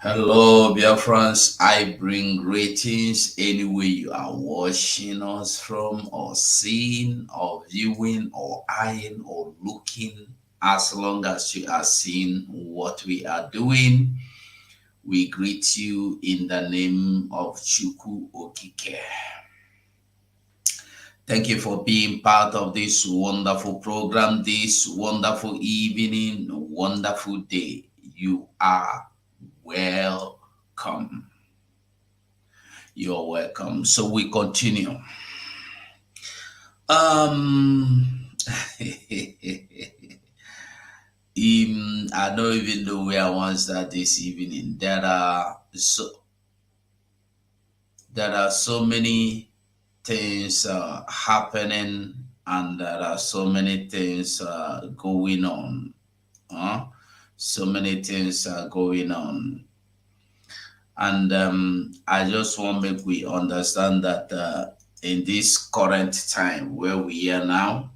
Hello, Biafrans. I bring greetings anywhere you are watching us from, or seeing, or viewing, or eyeing, or looking. As long as you are seeing what we are doing, we greet you in the name of Chuku Okike. Thank you for being part of this wonderful program, this wonderful evening, wonderful day. You are welcome. You're welcome. So we continue. Um, I don't even know where I want to start this evening. There are so many things happening, and there are so many things going on. So many things are going on, and I just want to make we understand that in this current time where we are now,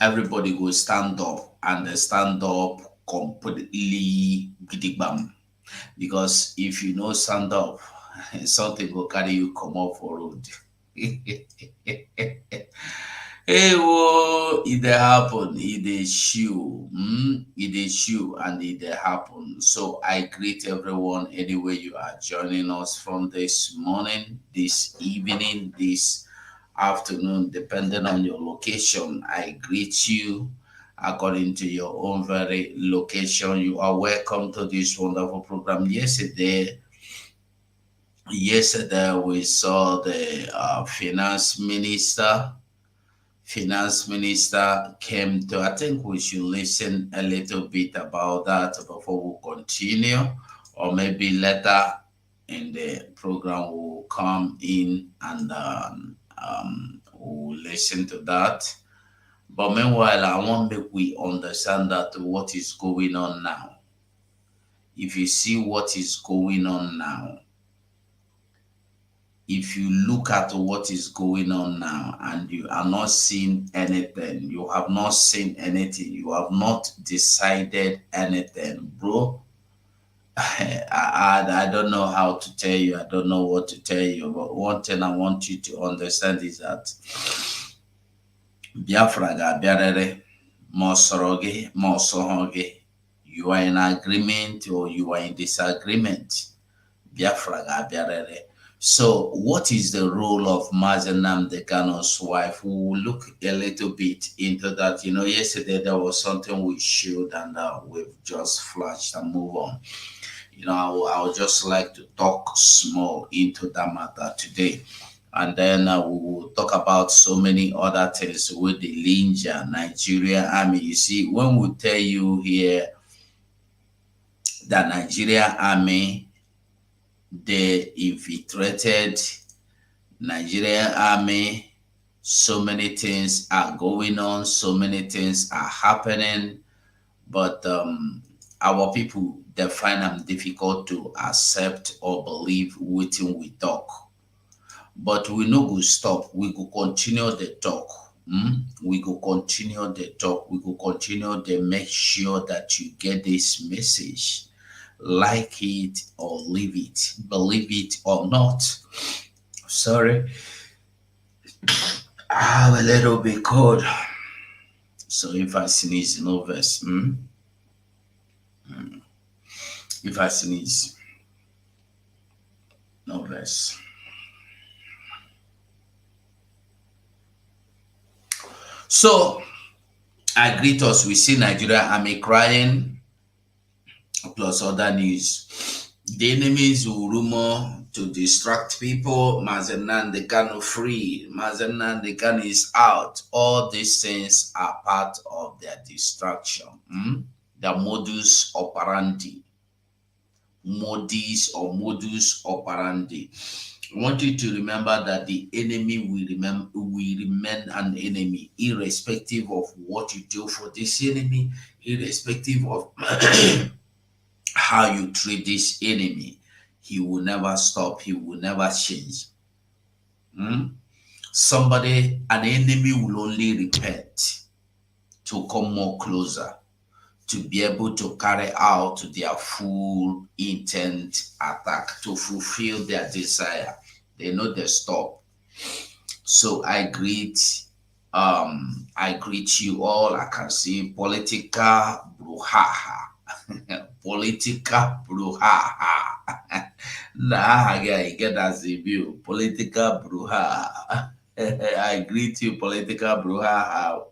everybody will stand up, and they stand up completely gidigbam. Because if you know stand up, something will carry you come up for road. Hey, whoa, it dey happen, it dey show, it dey show, and it dey happen. So I greet everyone anywhere you are joining us from this morning, this evening, this afternoon, depending on your location. I greet you according to your own very location. You are welcome to this wonderful program. Yesterday we saw the finance minister came to. I think we should listen a little bit about that before we continue, or maybe later in the program we'll come in and we'll listen to that. But meanwhile, I want make we understand that what is going on now. If you see what is going on now, if you look at what is going on now and you are not seeing anything, you have not seen anything, you have not decided anything, bro. I don't know how to tell you, I don't know what to tell you, but one thing I want you to understand is that Biafra ga-abịarịrị ma ọ sọrọ gị ma ọ sọghọ gị. You are in agreement or you are in disagreement, Biafra ga-abịarịrị. So, what is the role of Mazen Nnamdi Kanu's wife? We will look a little bit into that. Yesterday there was something we showed, and we've just flashed and move on. I would just like to talk small into that matter today. And then we will talk about so many other things with the Linja, Nigerian army. You see, when we tell you here that Nigerian army, they infiltrated Nigerian army, so many things are going on, so many things are happening, but our people, they find them difficult to accept or believe within we talk. But we no go stop, we go continue the talk. We go continue the talk, we go continue to make sure that you get this message. Like it or leave it, believe it or not. Sorry, I'm a little bit cold. So if I sneeze, no verse. If I sneeze, no verse. So I greet us. We see Nigeria army crying, plus other news. The enemies will rumor to distract people. Mazen Nnamdi Kanu free. Mazen Nnamdi Kanu is out. All these things are part of their distraction. The modus operandi. Modus operandi. I want you to remember that the enemy will remain an enemy, irrespective of what you do for this enemy, irrespective of how you treat this enemy. He will never stop, he will never change. An enemy will only repent to come more closer, to be able to carry out their full intent attack, to fulfill their desire. They know the stop. So I greet you all. I can see political brouhaha. Political brouhaha. Nah, yeah, you get that view. Political brouhaha. I greet you, political brouhaha.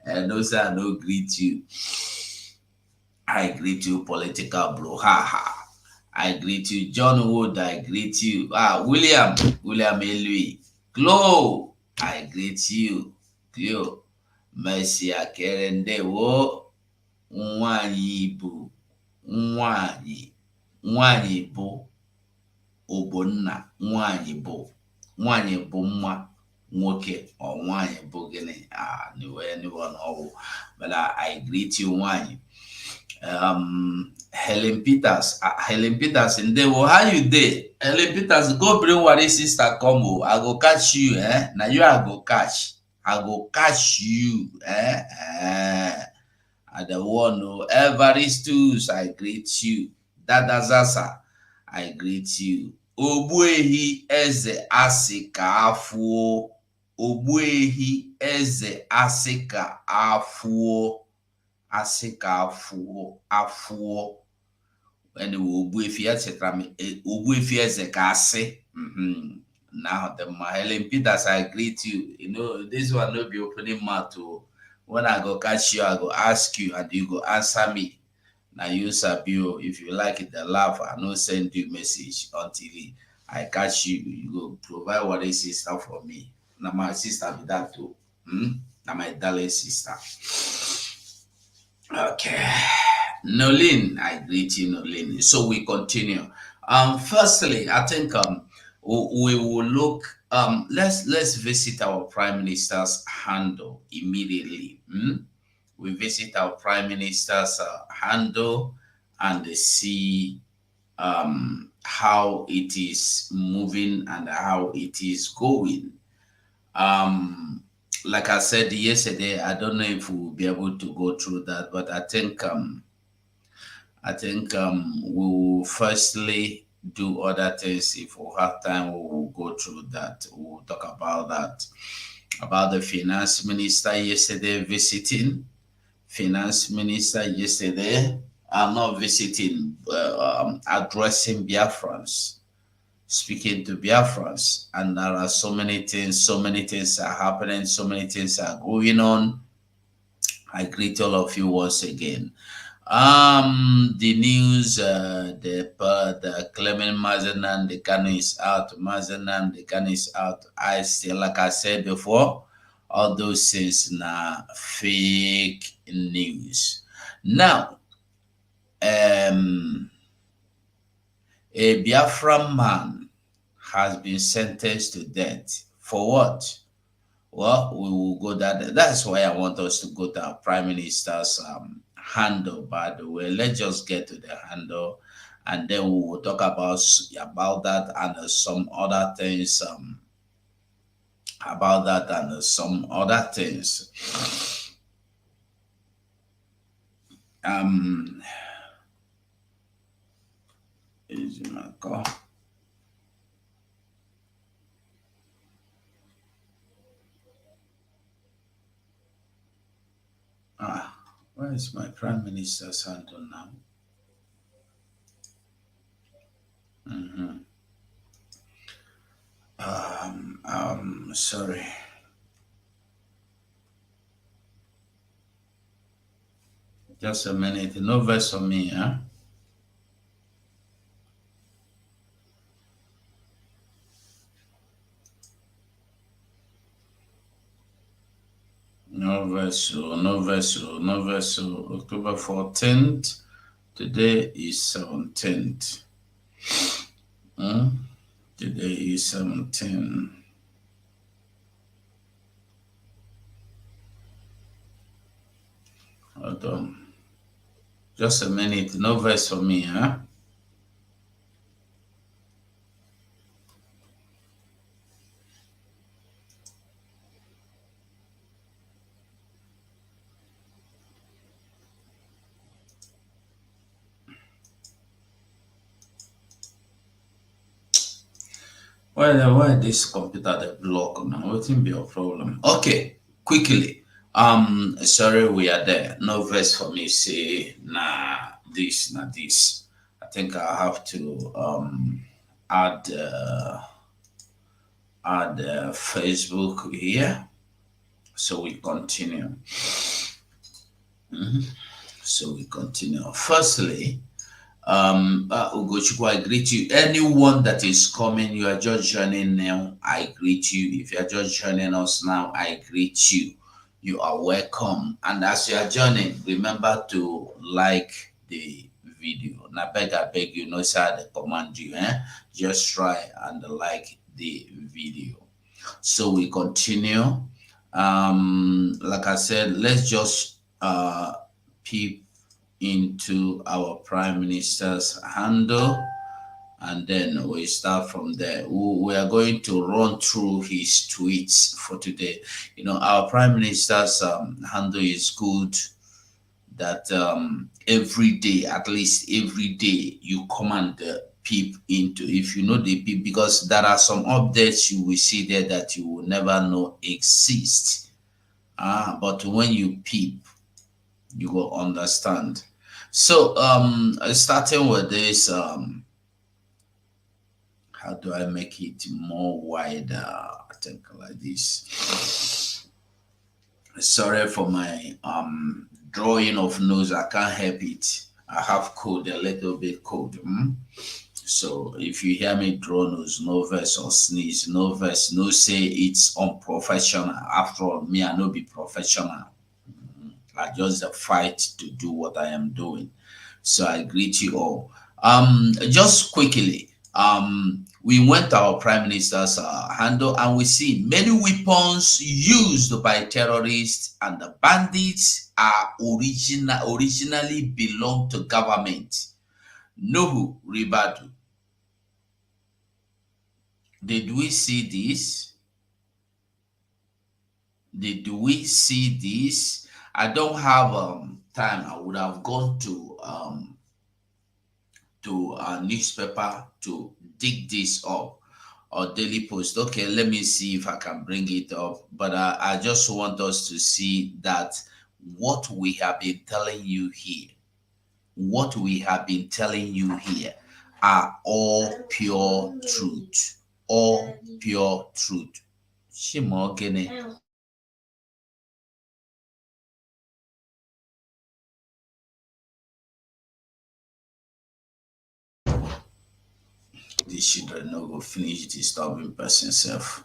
And no, sir, no greet you. I greet you, political brouhaha. I greet you, John Wood. I greet you, William Elui. Glow, I greet you, Glow. Mercy Akerendewo, nwanyị bụ nwanyị, nwanyị bụ ogbonna, nwanyị bụ mma, nwoke or nwanyị bụ gịnị? Anyone or, but I greet you, nwanyị. Helen Peters, in there. Well, how you there? Helen Peters, go bring worry sister come. I go catch you, eh? Now you I go catch. I go catch you, eh? I the one who Evaristus, I greet you. Dada Zasa, I greet you. Ogbuehi eze asika afuo. Ogbuehi eze asika afuo. Asika afuo. Anyway, Ogbuefi etc. Ogbuefi eze ka ase. Now the Helen Peters, I greet you. You know, this one will be opening mouth to. When I go catch you, I go ask you and you go answer me. Now you Sabio, if you like it, the laugh, I no send you message until I catch you. You go provide what is sister for me. Now my sister be that too. Now my darling sister. Okay. Nolin, I greet you, Nolin. So we continue. Firstly, I think we will look. Let's visit our prime minister's handle immediately. We visit our prime minister's handle and see how it is moving and how it is going. Like I said yesterday, I don't know if we'll be able to go through that, but I think we will firstly do other things. If we have time, we will go through that. We'll talk about that. About the finance minister yesterday visiting. Finance minister yesterday, I'm not visiting, addressing Biafrans, speaking to Biafrans, and there are so many things are happening, so many things are going on. I greet all of you once again. The news, the Clement Mazenan, the Kano is out, Mazenan, the Kano is out. I still, like I said before, all those things now fake news. Now, a Biafran man has been sentenced to death. For what? Well, we will go that. That's why I want us to go to our prime minister's handle. By the way, let's just get to the handle, and then we will talk about that and some other things. About that and some other things. Is my call? Where is my prime minister's handle now? Sorry. Just a minute. No verse on me, huh? No vessel. October 14th. Today is 17th. Today is 17th. Hold on. Just a minute. No verse for me, huh? Why this computer the block now? What be your problem? Okay, quickly. Sorry, we are there. No verse for me. Say nah this. I think I have to add Facebook here. So we continue. So we continue. Firstly, Ugochukwu, I greet you. Anyone that is coming, you are just joining now, I greet you. If you are just joining us now, I greet you. You are welcome. And as you are joining, remember to like the video. Now, I beg you, no sir, I command you, just try and like the video. So we continue. Like I said, let's just peep into our prime minister's handle, and then we start from there. We are going to run through his tweets for today. You know, our prime minister's handle is good, that every day, at least every day, you come and peep into, if you know the peep, because there are some updates you will see there that you will never know exist. But when you peep, you will understand. So starting with this, how do I make it more wider? I think like this. Sorry for my drawing of nose, I can't help it. I have code, a little bit code. So if you hear me draw nose, no verse or sneeze, no verse, no say it's unprofessional. After all, me, I no be professional. I just fight to do what I am doing. So I greet you all. Just quickly, we went to our prime minister's handle, and we see many weapons used by terrorists and the bandits are originally belong to government. Nuhu Ribadu. Did we see this? Did we see this? I don't have time. I would have gone to a newspaper to dig this up, or Daily Post. Okay, let me see if I can bring it up. But I just want us to see that what we have been telling you here, what we have been telling you here, are all pure truth. All pure truth. Shimogene. These children no go finish disturbing person self.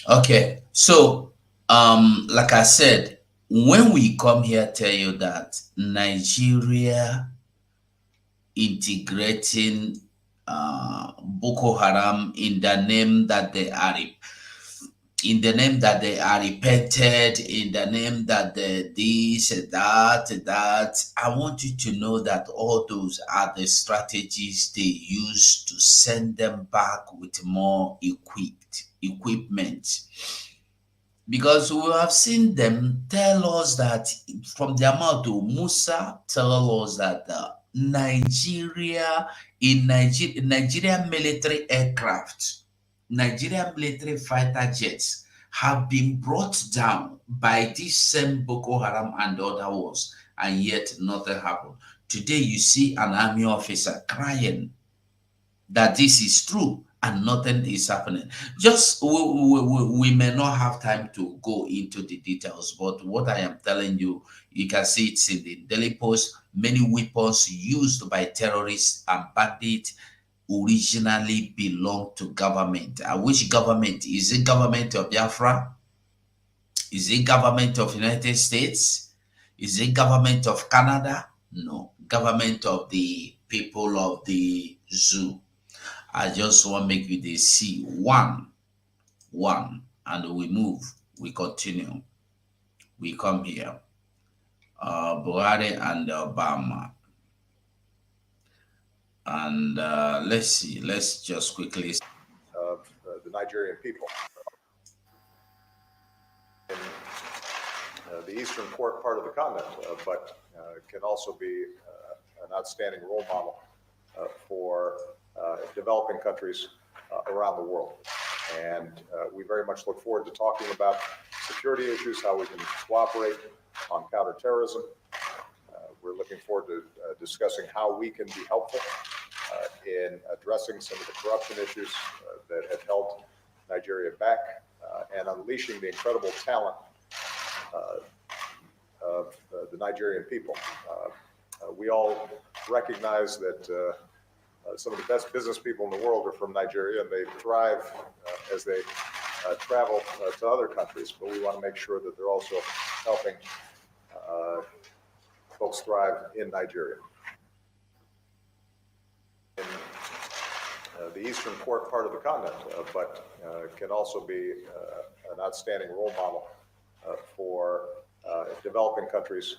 Okay, so like I said, when we come here tell you that Nigeria integrating Boko Haram in the name that they are, in the name that they are repented, in the name that they this, that, I want you to know that all those are the strategies they use to send them back with more equipment. Because we have seen them tell us that from their mouth to Musa tell us that Nigerian military aircraft, Nigerian military fighter jets have been brought down by this same Boko Haram and other wars, and yet nothing happened. Today you see an army officer crying that this is true and nothing is happening. Just we may not have time to go into the details, but what I am telling you, you can see it's in the Daily Post. Many weapons used by terrorists and bandits originally belong to government. Which government? Is it government of Biafra? Is it government of United States? Is it government of Canada? No, government of the people of the zoo. I just want to make you the see one, and we move, we continue, we come here. Buhari and Obama, and let's see. Let's just quickly of the Nigerian people. In the eastern part of the continent, but can also be an outstanding role model for developing countries around the world. And we very much look forward to talking about security issues, how we can cooperate on counterterrorism. We're looking forward to discussing how we can be helpful in addressing some of the corruption issues that have held Nigeria back and unleashing the incredible talent of the Nigerian people. We all recognize that some of the best business people in the world are from Nigeria, and they thrive as they travel to other countries, but we want to make sure that they're also helping folks thrive in Nigeria. In the eastern part of the continent, but can also be an outstanding role model for developing countries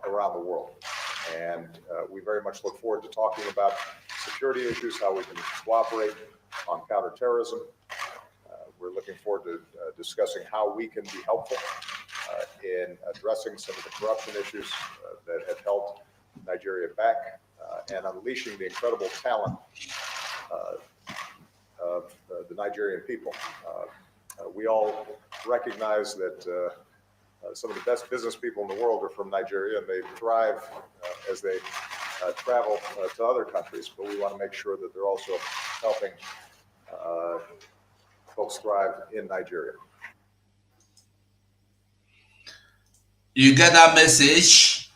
around the world. And we very much look forward to talking about security issues, how we can cooperate on counterterrorism. We're looking forward to discussing how we can be helpful in addressing some of the corruption issues that have held Nigeria back and unleashing the incredible talent of the Nigerian people. We all recognize that some of the best business people in the world are from Nigeria, and they thrive as they travel to other countries, but we want to make sure that they're also helping folks thrive in Nigeria. You get that message?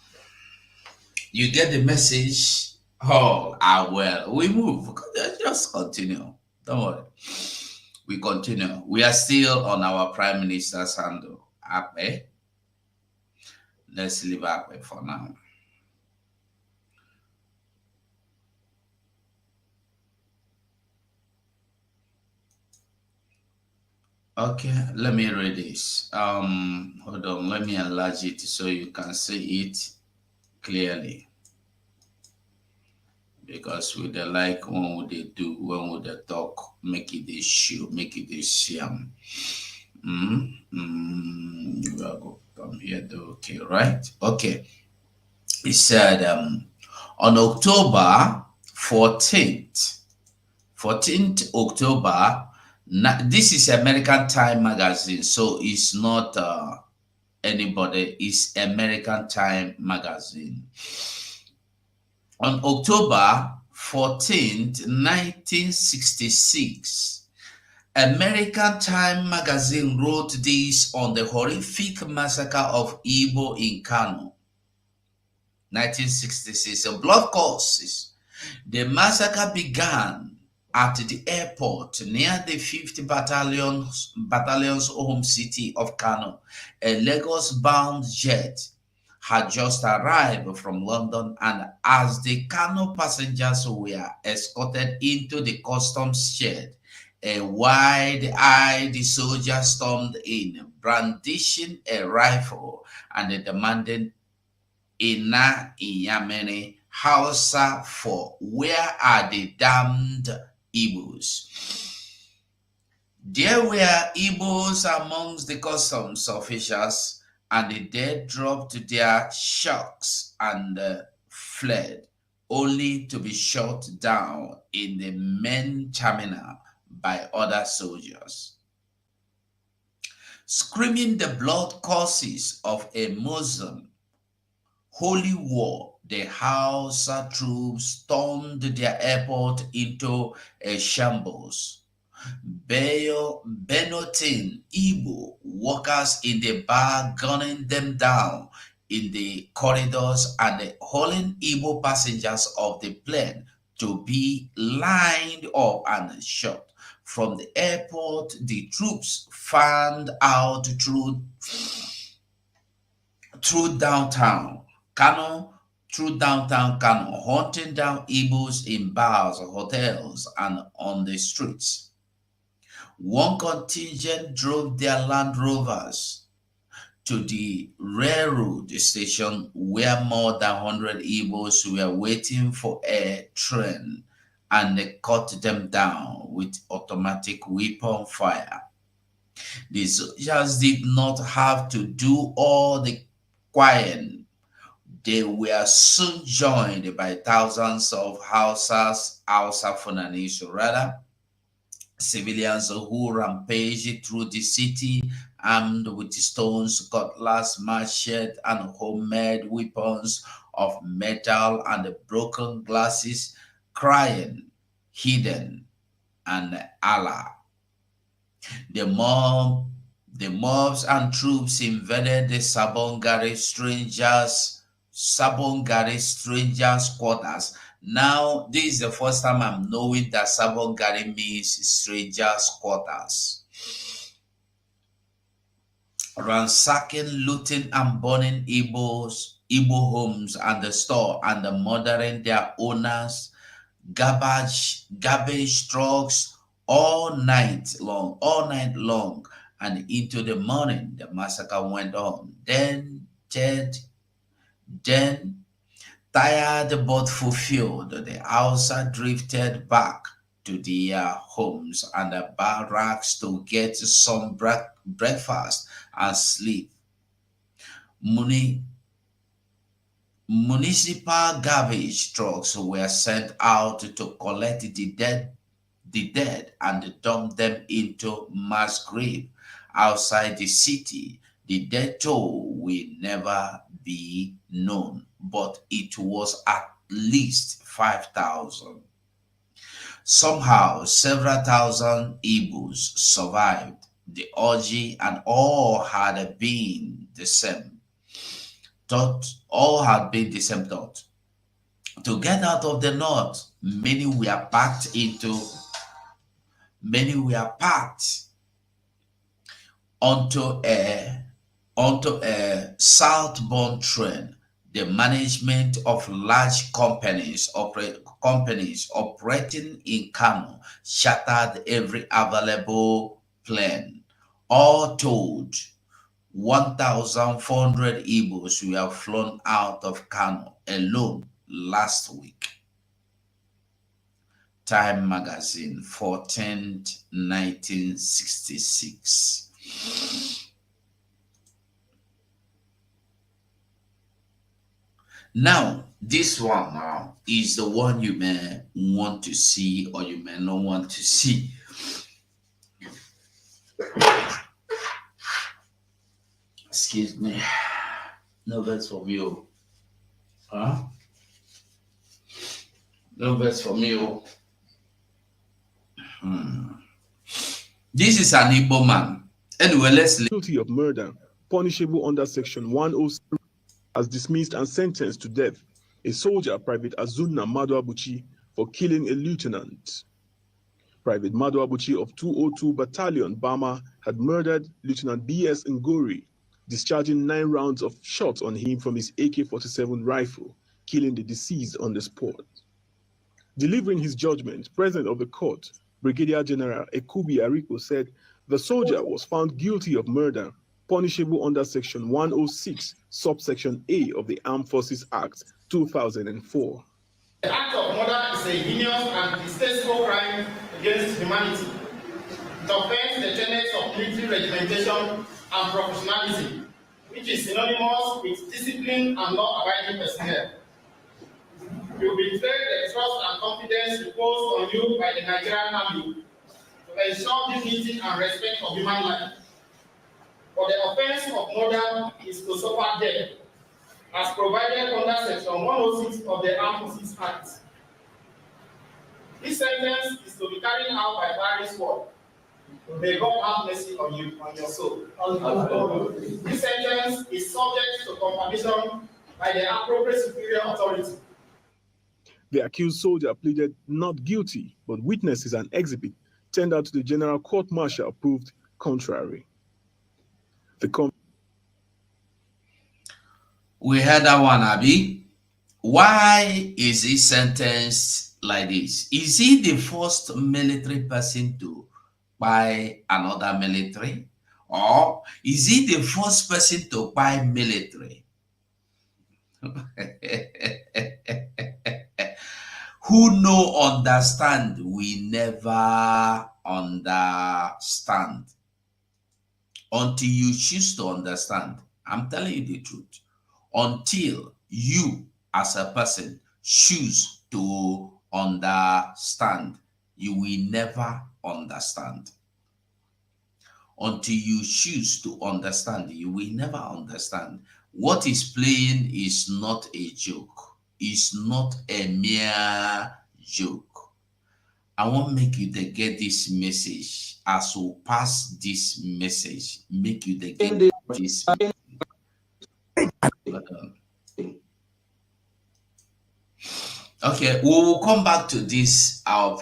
You get the message? Oh, well, we move. Just continue. Don't worry. We continue. We are still on our Prime Minister's handle. Ape. Let's leave Ape for now. Okay, let me read this. Hold on, let me enlarge it so you can see it clearly. Because with the like when would they do, when would they talk, make it a show, make it a sham. We are going to come here though. Okay, right? Okay. He said on October 14th October, this is American Time magazine, so it's not anybody, it's American Time magazine. On October 14th, 1966, American Time magazine wrote this on the horrific massacre of Igbo in Kano. 1966, a blood causes. The massacre began at the airport near the 5th Battalion's home city of Kano. A Lagos-bound jet had just arrived from London, and as the Kano passengers were escorted into the customs shed, a wide-eyed soldier stormed in, brandishing a rifle and demanding Ina Iyamene Hausa for where are the damned Igbos? There were Igbos amongst the customs officials, and the dead dropped their shocks and fled, only to be shot down in the main terminal by other soldiers. Screaming the blood causes of a Muslim holy war, the Hausa troops stormed their airport into a shambles. Benotin Igbo workers in the bar gunning them down in the corridors and hauling Igbo passengers of the plane to be lined up and shot. From the airport, the troops fanned out through downtown Kano, hunting down Igbos in bars, hotels, and on the streets. One contingent drove their Land Rovers to the railroad station where more than 100 Igbos were waiting for a train, and they cut them down with automatic weapon fire. The soldiers did not have to do all the quiet. They were soon joined by thousands of Hausa Funanis, rather, Civilians who rampage through the city armed with stones, cutlass, machete, and homemade weapons of metal and broken glasses, crying, hidden, and Allah. The mob, the mobs and troops invaded the Sabongari strangers quarters. Now, this is the first time I'm knowing that Sabongari means strangers quarters. Ransacking, looting, and burning Igbo homes and the store and murdering their owners, garbage trucks all night long, and into the morning. The massacre went on. Then tired but fulfilled, the Hausa drifted back to their homes and the barracks to get some breakfast and sleep. Muni- Municipal garbage trucks were sent out to collect the dead and dump them into mass grave outside the city. The death toll will never be known, but it was at least 5,000. Somehow, several thousand Igbos survived the orgy, and all had been the same thought. To get out of the north, many were packed onto a southbound train. The management of large companies operating in Kano shattered every available plane. All told, 1,400 Igbos were flown out of Kano alone last week. Time magazine, 14th, 1966. Now, this one now is the one you may want to see or you may not want to see. Excuse me. No verse from you. Huh? No verse from you. This is an Igbo man. Anyway, let's guilty of murder, punishable under Section 107, has dismissed and sentenced to death a soldier, Private Azuna Maduabuchi, for killing a lieutenant. Private Maduabuchi of 202 Battalion, Bama, had murdered Lieutenant B.S. Ngori, discharging 9 rounds of shots on him from his AK-47 rifle, killing the deceased on the spot. Delivering his judgment, President of the court, Brigadier General Ekubi Ariko, said the soldier was found guilty of murder, punishable under Section 106, subsection A of the Armed Forces Act 2004. The act of murder is a heinous and distasteful crime against humanity. It offends the tenets of military regimentation and professionalism, which is synonymous with discipline and law-abiding personnel. You betrayed the trust and confidence reposed on you by the Nigerian Army to ensure dignity and respect for human life. For the offense of murder is to suffer death, as provided under Section 106 of the Armed Forces Act. This sentence is to be carried out by firing squad. May God have mercy on you, on your soul. This sentence is subject to confirmation by the appropriate superior authority. The accused soldier pleaded not guilty, but witnesses and exhibit tendered to the General Court Martial proved contrary. We heard that one, Abi. Why is he sentenced like this? Is he the first military person to buy another military? Or is he the first person to buy military? Who no understand, we never understand. Until you choose to understand. I'm telling you the truth. Until you as a person choose to understand, you will never understand. Until you choose to understand, you will never understand. What is playing is not a joke. It's not a mere joke. I want make you to get this message. As we pass this message, make you to get this. Okay, we will come back to this our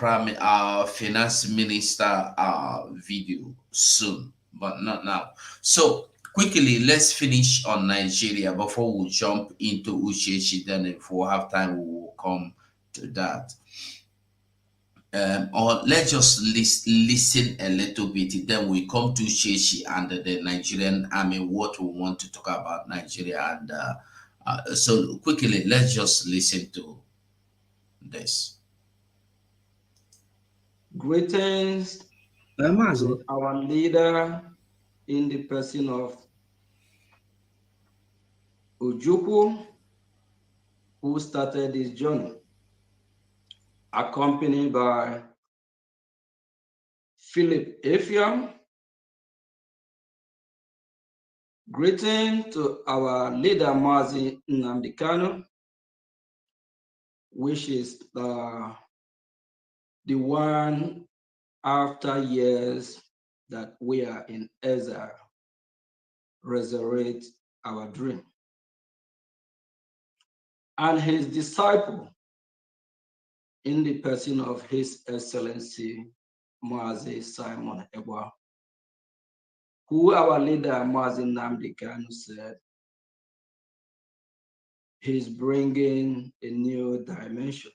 finance minister video soon, but not now. So quickly, let's finish on Nigeria before we jump into Uchechi. Then, if we have time, we will come to that. Or let's just listen a little bit. Then we come to Uchechi and the Nigerian army. What we want to talk about Nigeria and so quickly, let's just listen to this. Greetings to our leader in the person of Ojukwu, who started this journey, accompanied by Philip Efiam. Greeting to our leader, Mazi Nnamdi Kanu, which is the one after years that we are in exile, resurrect our dream. And his disciple, in the person of His Excellency Mazi Simon Egwa, who our leader Mazi Nnamdi Kanu said he's bringing a new dimension,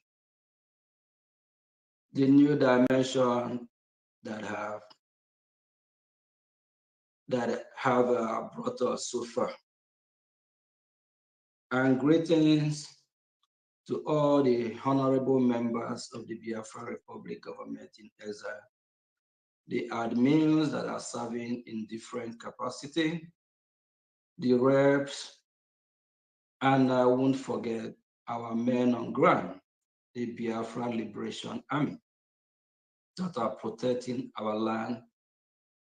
the new dimension that have brought us so far. And greetings to all the honorable members of the Biafra Republic government in exile, the admins that are serving in different capacity, the reps, and I won't forget our men on ground, the Biafra Liberation Army, that are protecting our land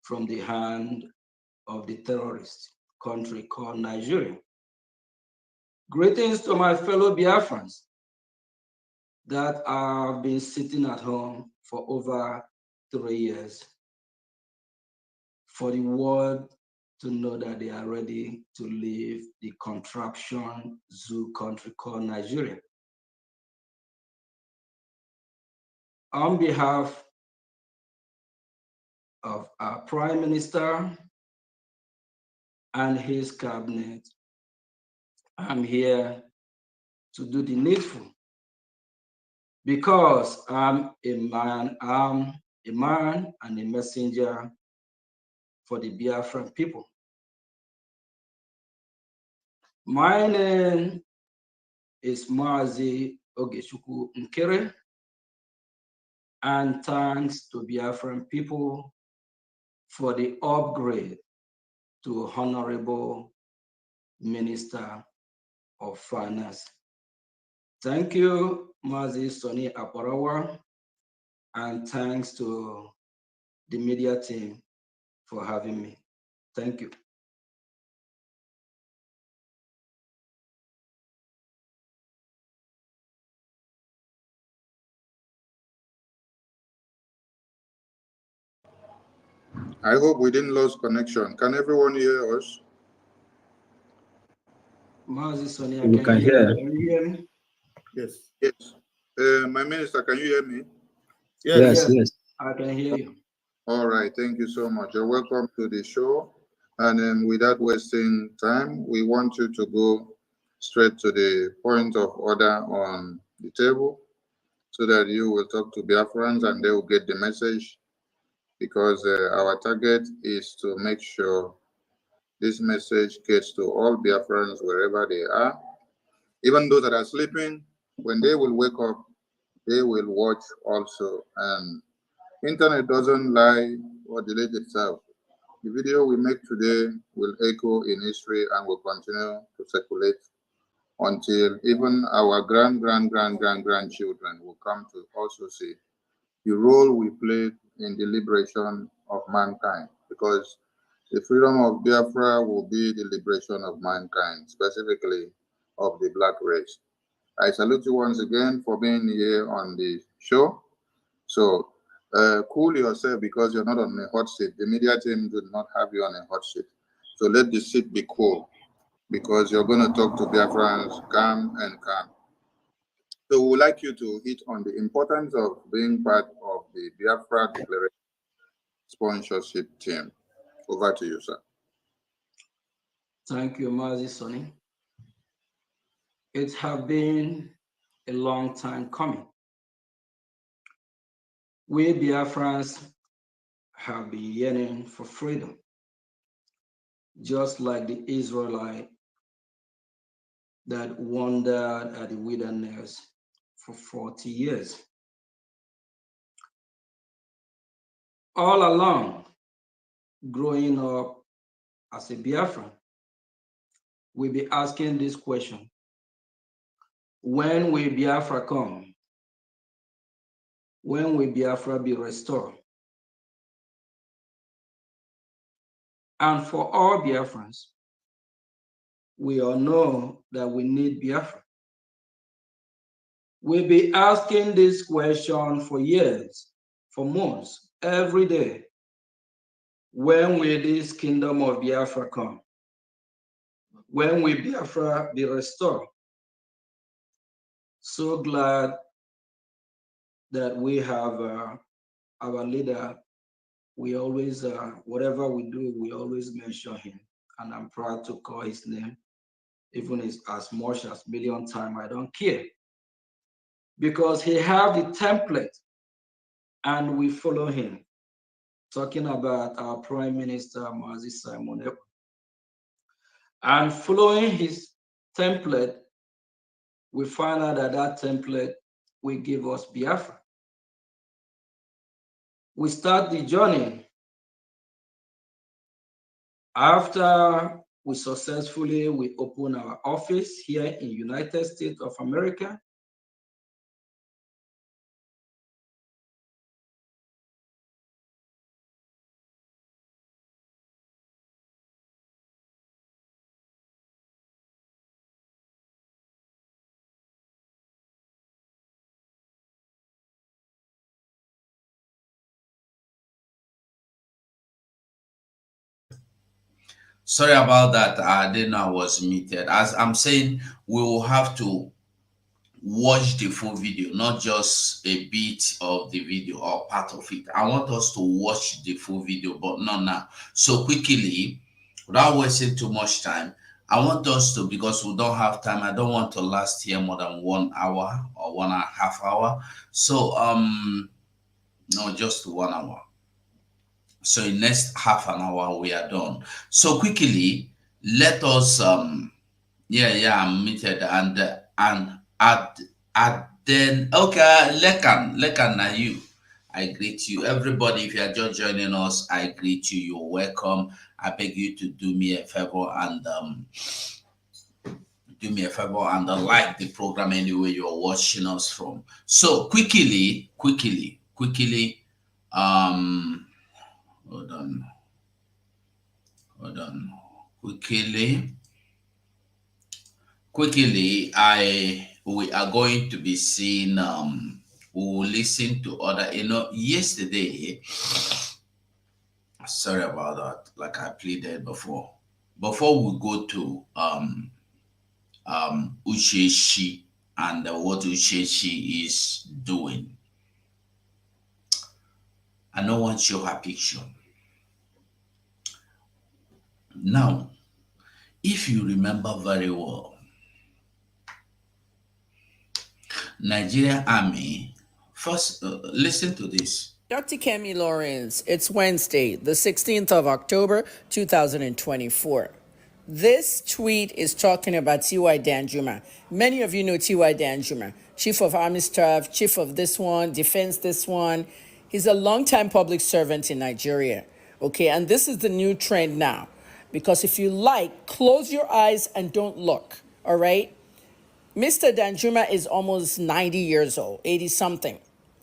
from the hand of the terrorist country called Nigeria. Greetings to my fellow Biafrans that have been sitting at home for over 3 years, for the world to know that they are ready to leave the contraption zoo country called Nigeria. On behalf of our Prime Minister and his cabinet, I'm here to do the needful because I'm a man and a messenger for the Biafran people. My name is Mazi Ogechukwu Nkere, and thanks to Biafran people for the upgrade to Honorable Minister of Finance. Thank you, Mazi Soni Aparawa, and thanks to the media team for having me. Thank you. I hope we didn't lose connection. Can everyone hear us? Mazi Soni, I can hear you. Can you hear me? Yes. Yes. My minister, can you hear me? Yes. I can hear you. All right. Thank you so much. You're welcome to the show. And without wasting time, we want you to go straight to the point of order on the table so that you will talk to Biafrans and they will get the message, because our target is to make sure this message gets to all Biafrans wherever they are. Even those that are sleeping, when they will wake up, they will watch also. And internet doesn't lie or delete itself. The video we make today will echo in history and will continue to circulate until even our grandchildren will come to also see the role we played in the liberation of mankind, because the freedom of Biafra will be the liberation of mankind, specifically of the black race. I salute you once again for being here on the show. So cool yourself because you're not on a hot seat. The media team do not have you on a hot seat. So let the seat be cool because you're going to talk to Biafrans calm and calm. So we would like you to hit on the importance of being part of the Biafra Declaration sponsorship team. Over to you, sir. Thank you, Mazi Sonny. It has been a long time coming. We Biafrans have been yearning for freedom, just like the Israelites that wandered at the wilderness for 40 years. All along, growing up as a Biafran, we'll be asking this question: when will Biafra come? When will Biafra be restored? And for all Biafrans, we all know that we need Biafra. We'll be asking this question for years, for months, every day. When will this kingdom of Biafra come? When will Biafra be restored? So glad that we have our leader. We always, whatever we do, we always mention him. And I'm proud to call his name, even as much as million times, I don't care. Because he have the template and we follow him. Talking about our Prime Minister, Mazi Simon. And following his template, we find out that that template will give us Biafra. We start the journey after we successfully open our office here in United States of America. Sorry about that. I didn't know I was muted. As I'm saying, we will have to watch the full video, not just a bit of the video or part of it. I want us to watch the full video, but not now. So quickly, without wasting too much time, I want us to, because we don't have time, I don't want to last here more than 1 hour or 1.5 hours. So no, just 1 hour. So in next half an hour we are done. So quickly, let us I'm muted and then okay, Lekan na you. I greet you. Everybody, if you are just joining us, I greet you. You're welcome. I beg you to do me a favor and like the program anywhere you're watching us from. So quickly, hold on. Quickly, we are going to be seeing we will listen to other, yesterday, sorry about that, like I pleaded before we go to Uchechi and what Uchechi is doing. I don't want to show her picture. Now, if you remember very well, Nigerian Army, first, listen to this. Dr. Kemi Lawrence, it's Wednesday, the 16th of October, 2024. This tweet is talking about T.Y. Danjuma. Many of you know T.Y. Danjuma, Chief of Army Staff, Chief of this one, Defense this one. He's a longtime public servant in Nigeria. Okay, and this is the new trend now. Because if you like, close your eyes and don't look, all right? Mr. Danjuma is almost 90 years old, 80 something.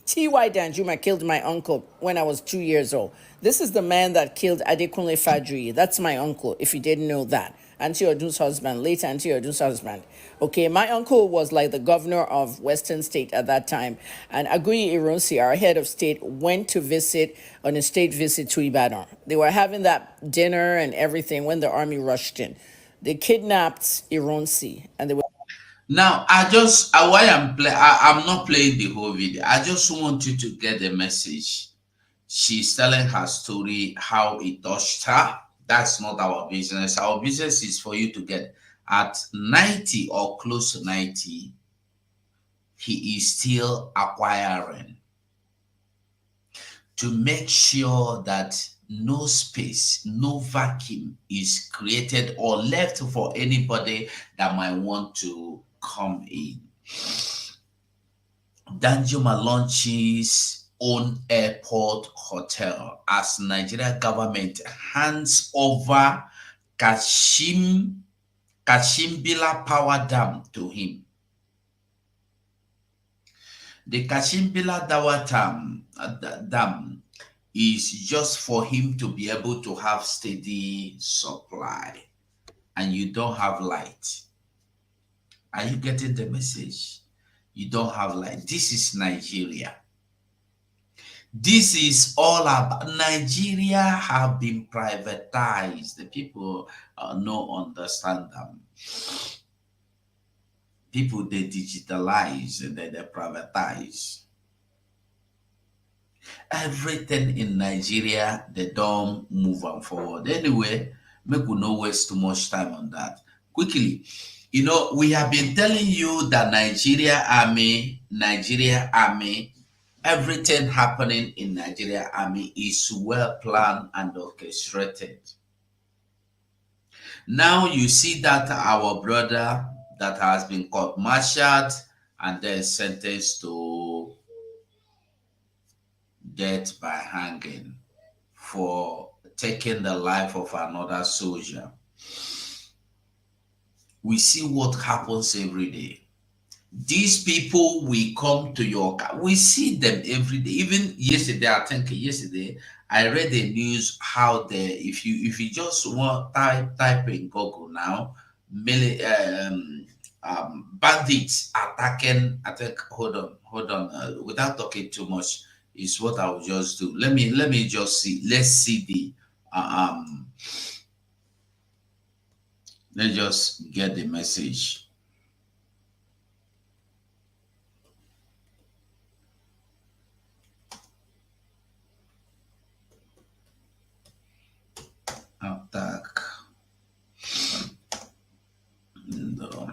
T.Y. Danjuma killed my uncle when I was 2 years old. This is the man that killed Adekunle Fadri. That's my uncle, if you didn't know that. Auntie Odun's husband, late Auntie Odun's husband. Okay, my uncle was like the governor of Western State at that time. And Aguiyi Ironsi, our head of state, went to visit on a state visit to Ibadan. They were having that dinner and everything when the army rushed in. They kidnapped Ironsi and they were Now, I'm not playing the whole video. I just want you to get the message. She's telling her story, how it touched her. That's not our business. Our business is for you to get at 90 or close to 90. He is still acquiring to make sure that no space, no vacuum is created or left for anybody that might want to come in. Danjuma launches own airport hotel as Nigeria government hands over Kashimbila Power Dam to him. The Kashimbila Dam is just for him to be able to have steady supply, and you don't have light. Are you getting the message? You don't have light. This is Nigeria. This is all about Nigeria have been privatized. The people no understand them. People, they digitalize and they privatize. Everything in Nigeria, they don't move on forward. Anyway, make we not waste too much time on that. Quickly, we have been telling you that Nigeria Army, everything happening in Nigeria Army is well planned and orchestrated. Now you see that our brother that has been court-martialed and then sentenced to death by hanging for taking the life of another soldier. We see what happens every day. These people will come to your car. We see them every day. Even yesterday, I read the news how if you just want type in Google now, bandits attacking. I think hold on. Without talking too much, is what I will just do. Let me just see. Let's see the let's just get the message. Attack. No.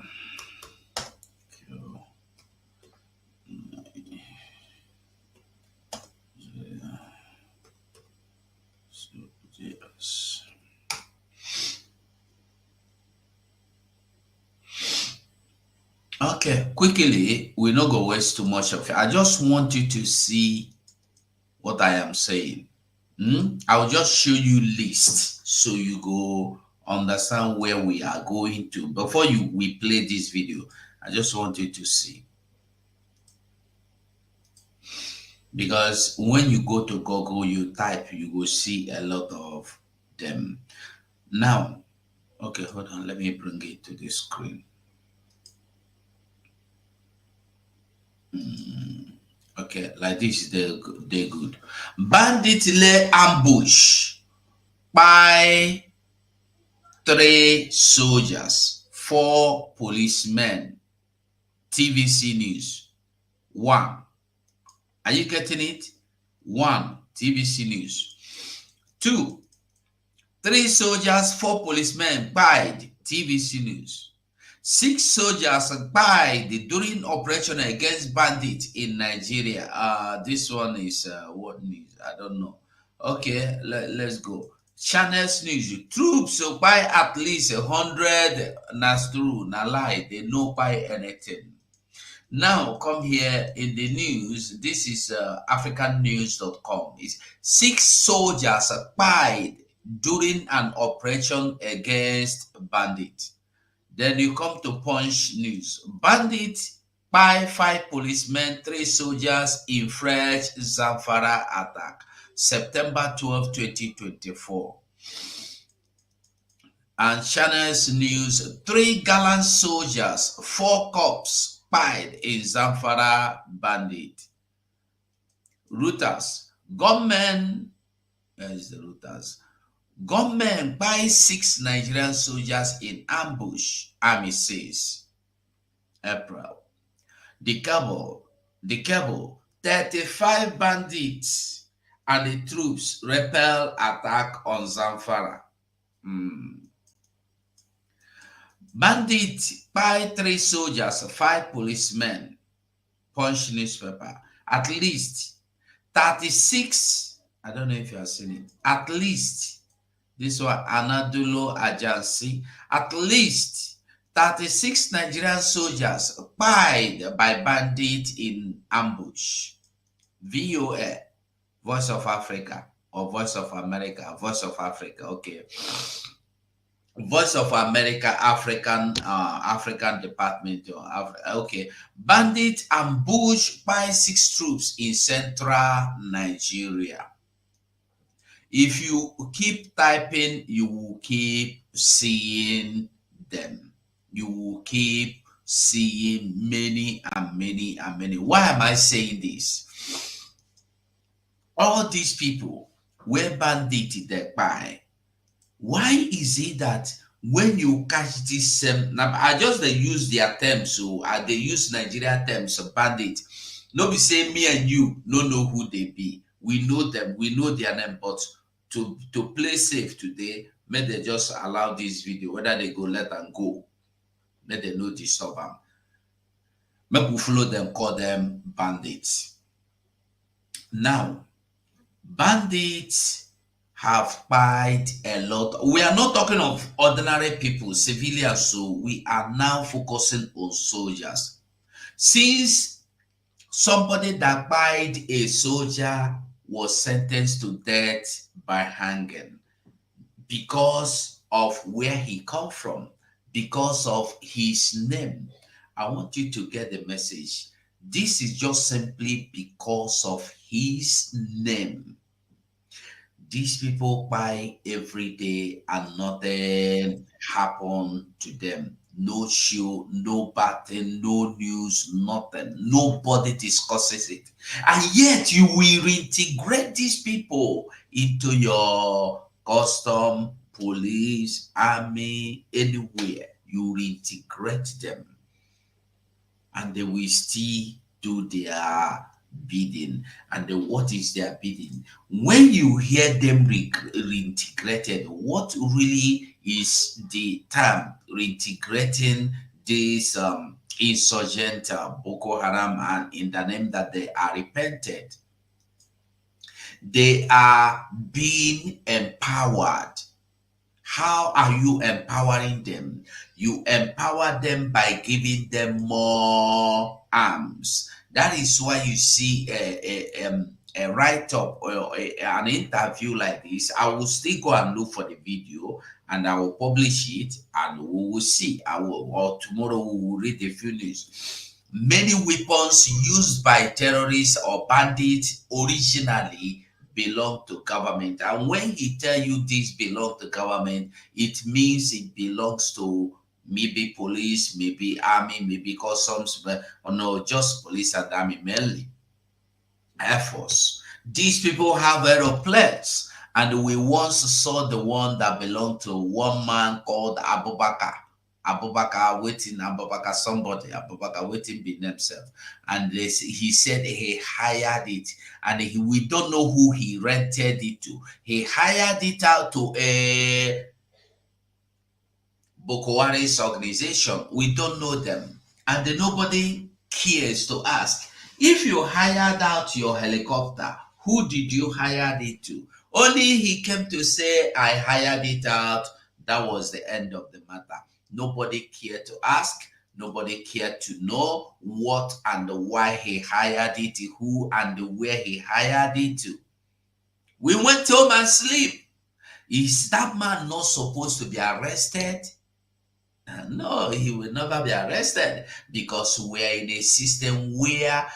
Yes. Okay, quickly, we're not going to waste too much of it. I just want you to see what I am saying. I'll just show you list so you go understand where we are going to. Before we play this video, I just want you to see. Because when you go to Google, you type, you will see a lot of them. Now, okay, hold on, let me bring it to the screen. Okay, like this, they're good. Bandit lay ambush by 3 soldiers, 4 policemen. TVC News. 1. Are you getting it? 1. TVC News. 2. 3 soldiers, 4 policemen died. TVC News. 6 soldiers died during operation against bandits in Nigeria. This one is what news? I don't know. Okay, let's go. Channels News. Troops buy at least 100. That's true. Na lie. They no buy anything. Now come here in the news. This is africannews.com. It's 6 soldiers died during an operation against bandits. Then you come to Punch News. Bandits by 5 policemen, 3 soldiers in fresh Zamfara attack, September 12, 2024. And Channels News, 3 gallant soldiers, 4 cops spied in Zamfara bandit. Reuters, gunmen, where is the Reuters? Gunmen by 6 Nigerian soldiers in ambush, Army says. April. The cable, 35 bandits and the troops repel attack on Zamfara. Bandit by 3 soldiers, 5 policemen. Punch newspaper. At least 36, I don't know if you have seen it, at least, this one, Anadolu Agency, at least 36 Nigerian soldiers spied by bandits in ambush. VOA, Voice of Africa, or Voice of America, Voice of Africa, okay. Voice of America, African Department, okay. Bandits ambushed by 6 troops in central Nigeria. If you keep typing, you will keep seeing them. You will keep seeing many and many and many. Why am I saying this? All these people were bandits they buy. Why is it that when you catch this now I just they use their terms, so they use Nigeria terms of bandit. No be say me and you no know who they be. We know them, we know their name, but to play safe today, may they just allow this video, whether they go let them go, may they no disturb them. Make we follow them, call them bandits. Now, bandits have spied a lot. We are not talking of ordinary people, civilians, so we are now focusing on soldiers. Since somebody that spied a soldier was sentenced to death by hanging because of where he come from, because of his name, I want you to get the message. This is just simply because of his name. These people buy every day and nothing happen to them. No show, no bad thing, no news, nothing. Nobody discusses it. And yet you will reintegrate these people into your custom, police, army, anywhere. You reintegrate them. And they will still do their bidding. And then what is their bidding? When you hear them reintegrated, what really is the term reintegrating this insurgent Boko Haram, and in the name that they are repented? They are being empowered. How are you empowering them? You empower them by giving them more arms. That is why you see a write-up or an interview like this. I will still go and look for the video and I will publish it, and we will see. Or tomorrow we will read the few news. Many weapons used by terrorists or bandits originally belong to government, and when he tell you this belong to government, it means it belongs to maybe police, maybe army, maybe customs, or no, just police and army mainly. Air Force. These people have aeroplanes, and we once saw the one that belonged to one man called Abubakar somebody, Abubakar waiting be himself. And he said he hired it, and we don't know who he rented it to. He hired it out to a Boko Haram's organization. We don't know them. And then nobody cares to ask. If you hired out your helicopter, who did you hire it to? Only he came to say, I hired it out. That was the end of the matter. Nobody cared to ask. Nobody cared to know what and why he hired it, who and where he hired it to. We went home and sleep. Is that man not supposed to be arrested? No, he will never be arrested because we are in a system where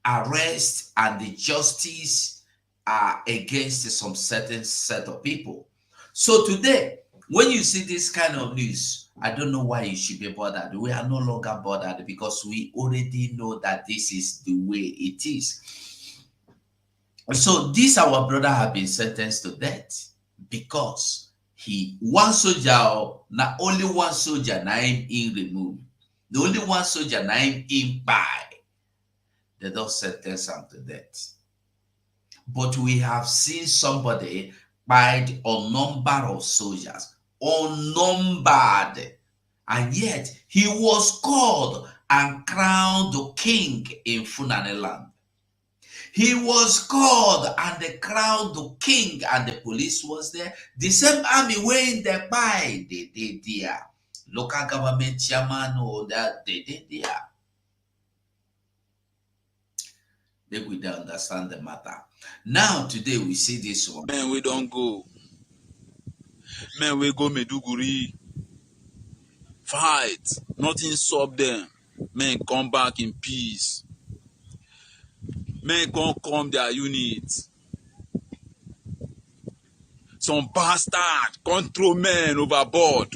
arrest and the justice are against some certain set of people. So today, when you see this kind of news, I don't know why you should be bothered. We are no longer bothered because we already know that this is the way it is. So this our brother have been sentenced to death because one soldier, not only one soldier, na him removed. The only one soldier, na him by. They don't sentence him to death. But we have seen somebody by a number of soldiers, unnumbered, and yet he was called and crowned the king in Funane land. He was called and they crowned the king, and the police was there. The same army where they buy, they did there. Local government chairman or that they did there. They would understand the matter. Now today we see this one. Men, we don't go. Men, we go Meduguri. Fight. Nothing stop them. Men come back in peace. Men can't come their units. Some bastard control men overboard.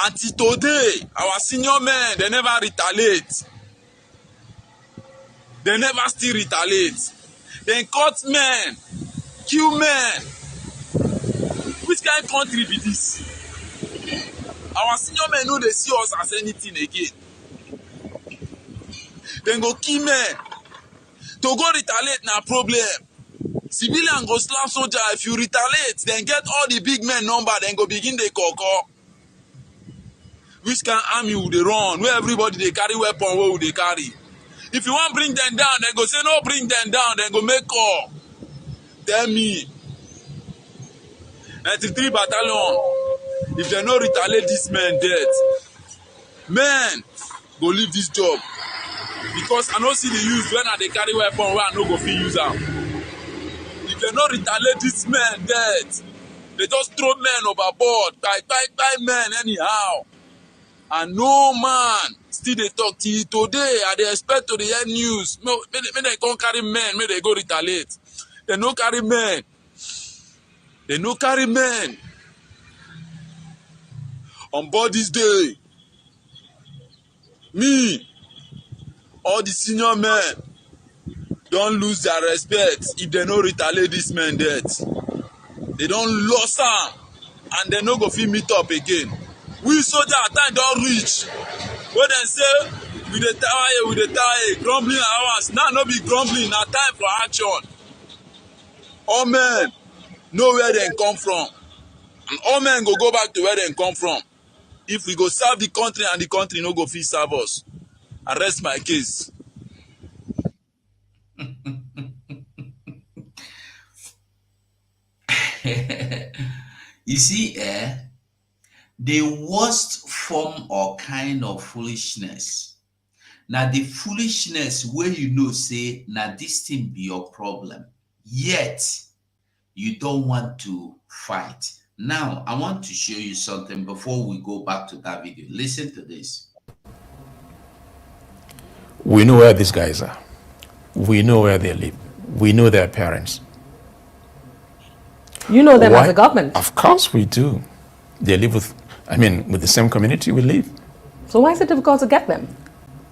Until today, our senior men, they never retaliate. They never still retaliate. They cut men, kill men. Which kind of country be this? Our senior men know they see us as anything again. Then go kill men. To go retaliate na problem. Civilian go slap soldier. If you retaliate, then get all the big men number, then go begin the koko. Which kind of army would they run? Where everybody they carry weapon, where would they carry? If you want bring them down, then go say no, bring them down, then go make call. Tell me. 93 battalion. If they no retaliate this man dead, men go leave this job. Because I don't see the use when they carry weapon where I no go fit use them. If they no retaliate this man dead, they just throw men overboard, buy men anyhow. And no man still they talk till today. I they expect to the hear news. No, may they can't carry men, may they go retaliate. They no carry men. They no carry men. On board this day, me, all the senior men don't lose their respect if they no retaliate this man death. They don't lose them and they no go fit meet up again. We soldier at time don't reach. When they say we dey tire, grumbling hours. Now no be grumbling, na time for action. All men know where they come from. And all men go back to where they come from. If we go serve the country and the country no go fit serve us. I rest my case. You see, the worst form or kind of foolishness. Now the foolishness where you know say, now this thing be your problem. Yet, you don't want to fight. Now, I want to show you something before we go back to that video. Listen to this. We know where these guys are. We know where they live. We know their parents. You know them as a government? Of course we do. They live with the same community we live. So why is it difficult to get them?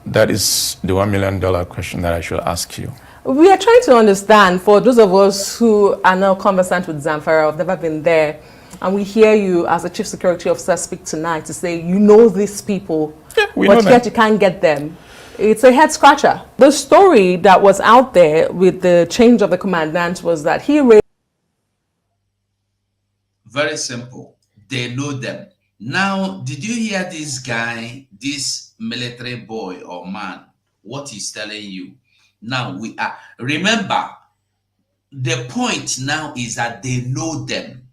That is the $1 million question that I should ask you. We are trying to understand, for those of us who are now conversant with Zamfara, have never been there, and we hear you as a chief security officer speak tonight to say you know these people, but yet you can't get them. It's a head scratcher. The story that was out there with the change of the commandant was that he raised. Very simple. They know them. Now, did you hear this guy, this military boy or man, what he's telling you? Now, remember, the point now is that they know them,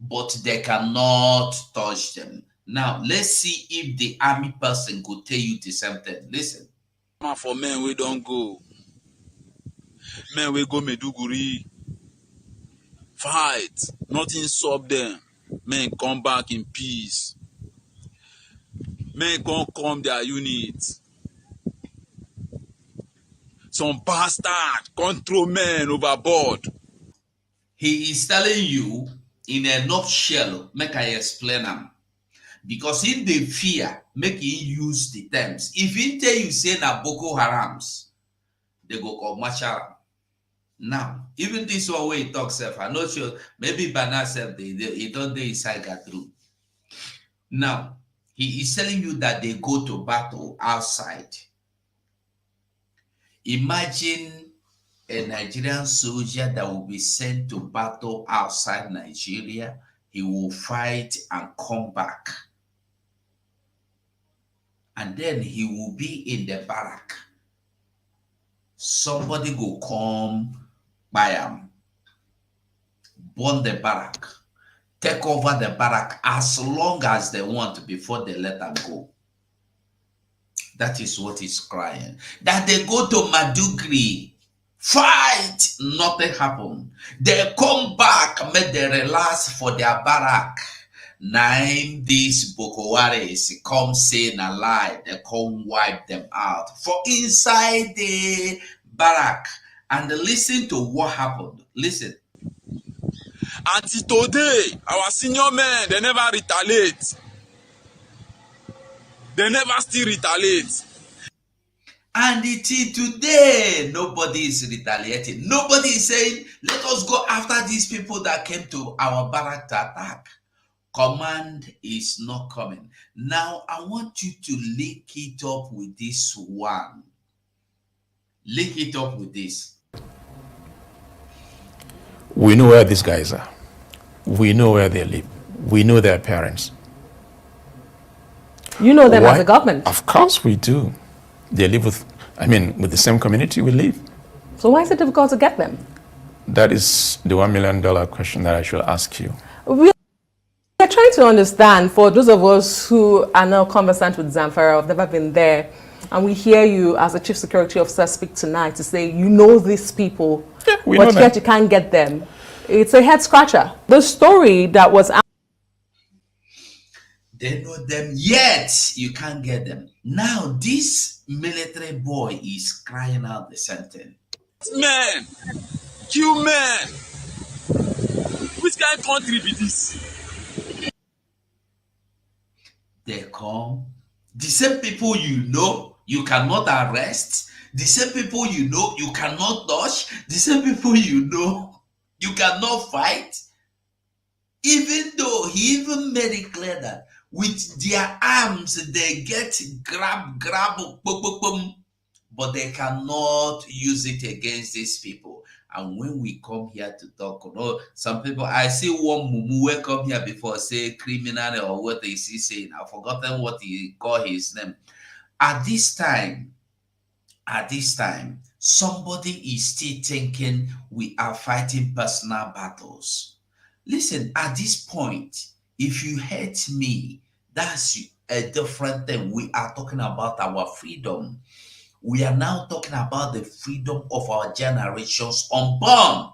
but they cannot touch them. Now, let's see if the army person could tell you the same thing. Listen. For men, we don't go. Men, we go Meduguri. Fight. Nothing stop them. Men come back in peace. Men come their unit. Some bastard control men overboard. He is telling you in a nutshell, make I explain him. Because if they fear, make he use the terms. If he tell you say na Boko Harams, they go call Machara. Now, even this one way he talks self, I'm not sure, maybe by now self, he don't dey inside that room. Now, he is telling you that they go to battle outside. Imagine a Nigerian soldier that will be sent to battle outside Nigeria. He will fight and come back. And then he will be in the barrack. Somebody will come by him, burn the barrack, take over the barrack as long as they want before they let them go. That is what he's crying. That they go to Madugri, fight, nothing happen. They come back, make they relax for their barrack. Nine these Boko Harams come saying a lie, they come wipe them out for inside the barrack. And listen to what happened. Listen. Until today, our senior men, they never retaliate. They never still retaliate. And until today, nobody is retaliating. Nobody is saying, let us go after these people that came to our barrack to attack. Command is not coming. Now, I want you to link it up with this one. Link it up with this. We know where these guys are. We know where they live. We know their parents. You know them as a government. Of course we do. They live with the same community we live. So why is it difficult to get them? That is the $1 million question that I should ask you. We're trying to understand, for those of us who are now conversant with Zamfara, have never been there, and we hear you as a chief security officer speak tonight to say you know these people, but yet you can't get them. It's a head scratcher. The story that was out. They know them, yet you can't get them. Now this military boy is crying out the sentence. Men, kill men. Which kind of country be this? They come. The same people you know, you cannot arrest. The same people you know, you cannot touch. The same people you know, you cannot fight. Even though he even made it clear that with their arms, they get grab, boom, boom, boom, but they cannot use it against these people. And when we come here to talk, some people, I see one mumu come here before, say criminal or what is he saying? I've forgotten what he called his name. At this time, somebody is still thinking we are fighting personal battles. Listen, at this point, if you hate me, that's a different thing. We are talking about our freedom. We are now talking about the freedom of our generations unborn.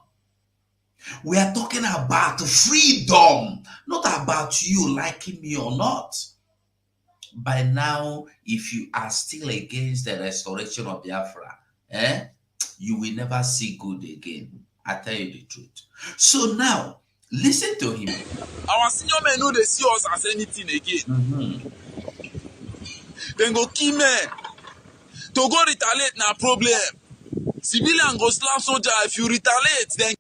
We are talking about freedom, not about you liking me or not. By now, if you are still against the restoration of Biafra, you will never see good again. I tell you the truth. So now, listen to him. Our senior men know they see us as anything again. Then go kill men. To go retaliate na problem. Civilian go slap soldier. If you retaliate, then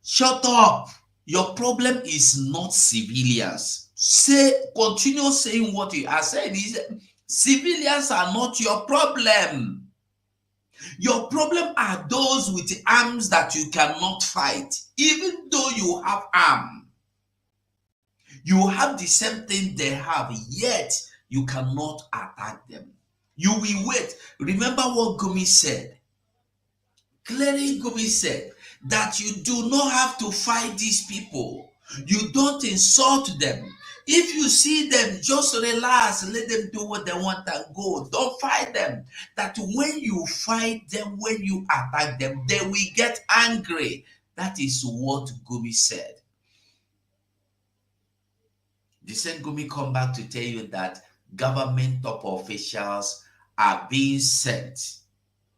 shut up. Your problem is not civilians. Continue saying what you are saying. Civilians are not your problem. Your problem are those with arms that you cannot fight. Even though you have arms, you have the same thing they have, yet you cannot attack them. You will wait. Remember what Gumi said. Clearly, Gumi said that you do not have to fight these people. You don't insult them. If you see them, just relax, let them do what they want and go. Don't fight them. That when you fight them, when you attack them, they will get angry. That is what Gumi said. The same Gumi come back to tell you that government top officials are being sent.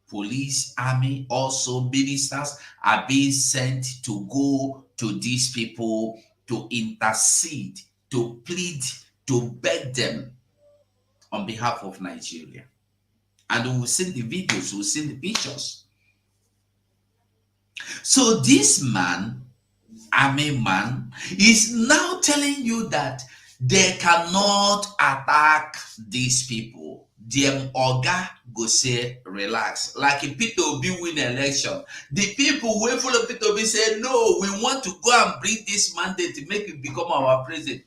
Police, army, also ministers are being sent to go to these people to intercede, to plead, to beg them on behalf of Nigeria. And we'll see the videos, we'll see the pictures. So this man, army man, is now telling you that they cannot attack these people. Them oga go say relax. Like if Peter Obi win election, the people who follow Peter Obi say no, we want to go and bring this mandate to make it become our president.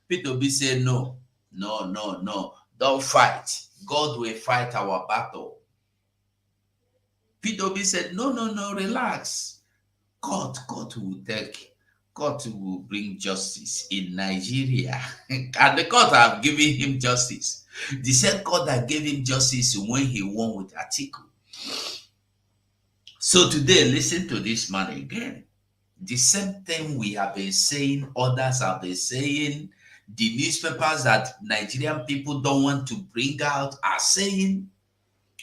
Peter Obi say no, don't fight. God will fight our battle. Peter Obi said no, relax. God will bring justice in Nigeria. And the court have given him justice. The same court that gave him justice when he won with Atiku. So today, listen to this man again. The same thing we have been saying, others have been saying, the newspapers that Nigerian people don't want to bring out are saying,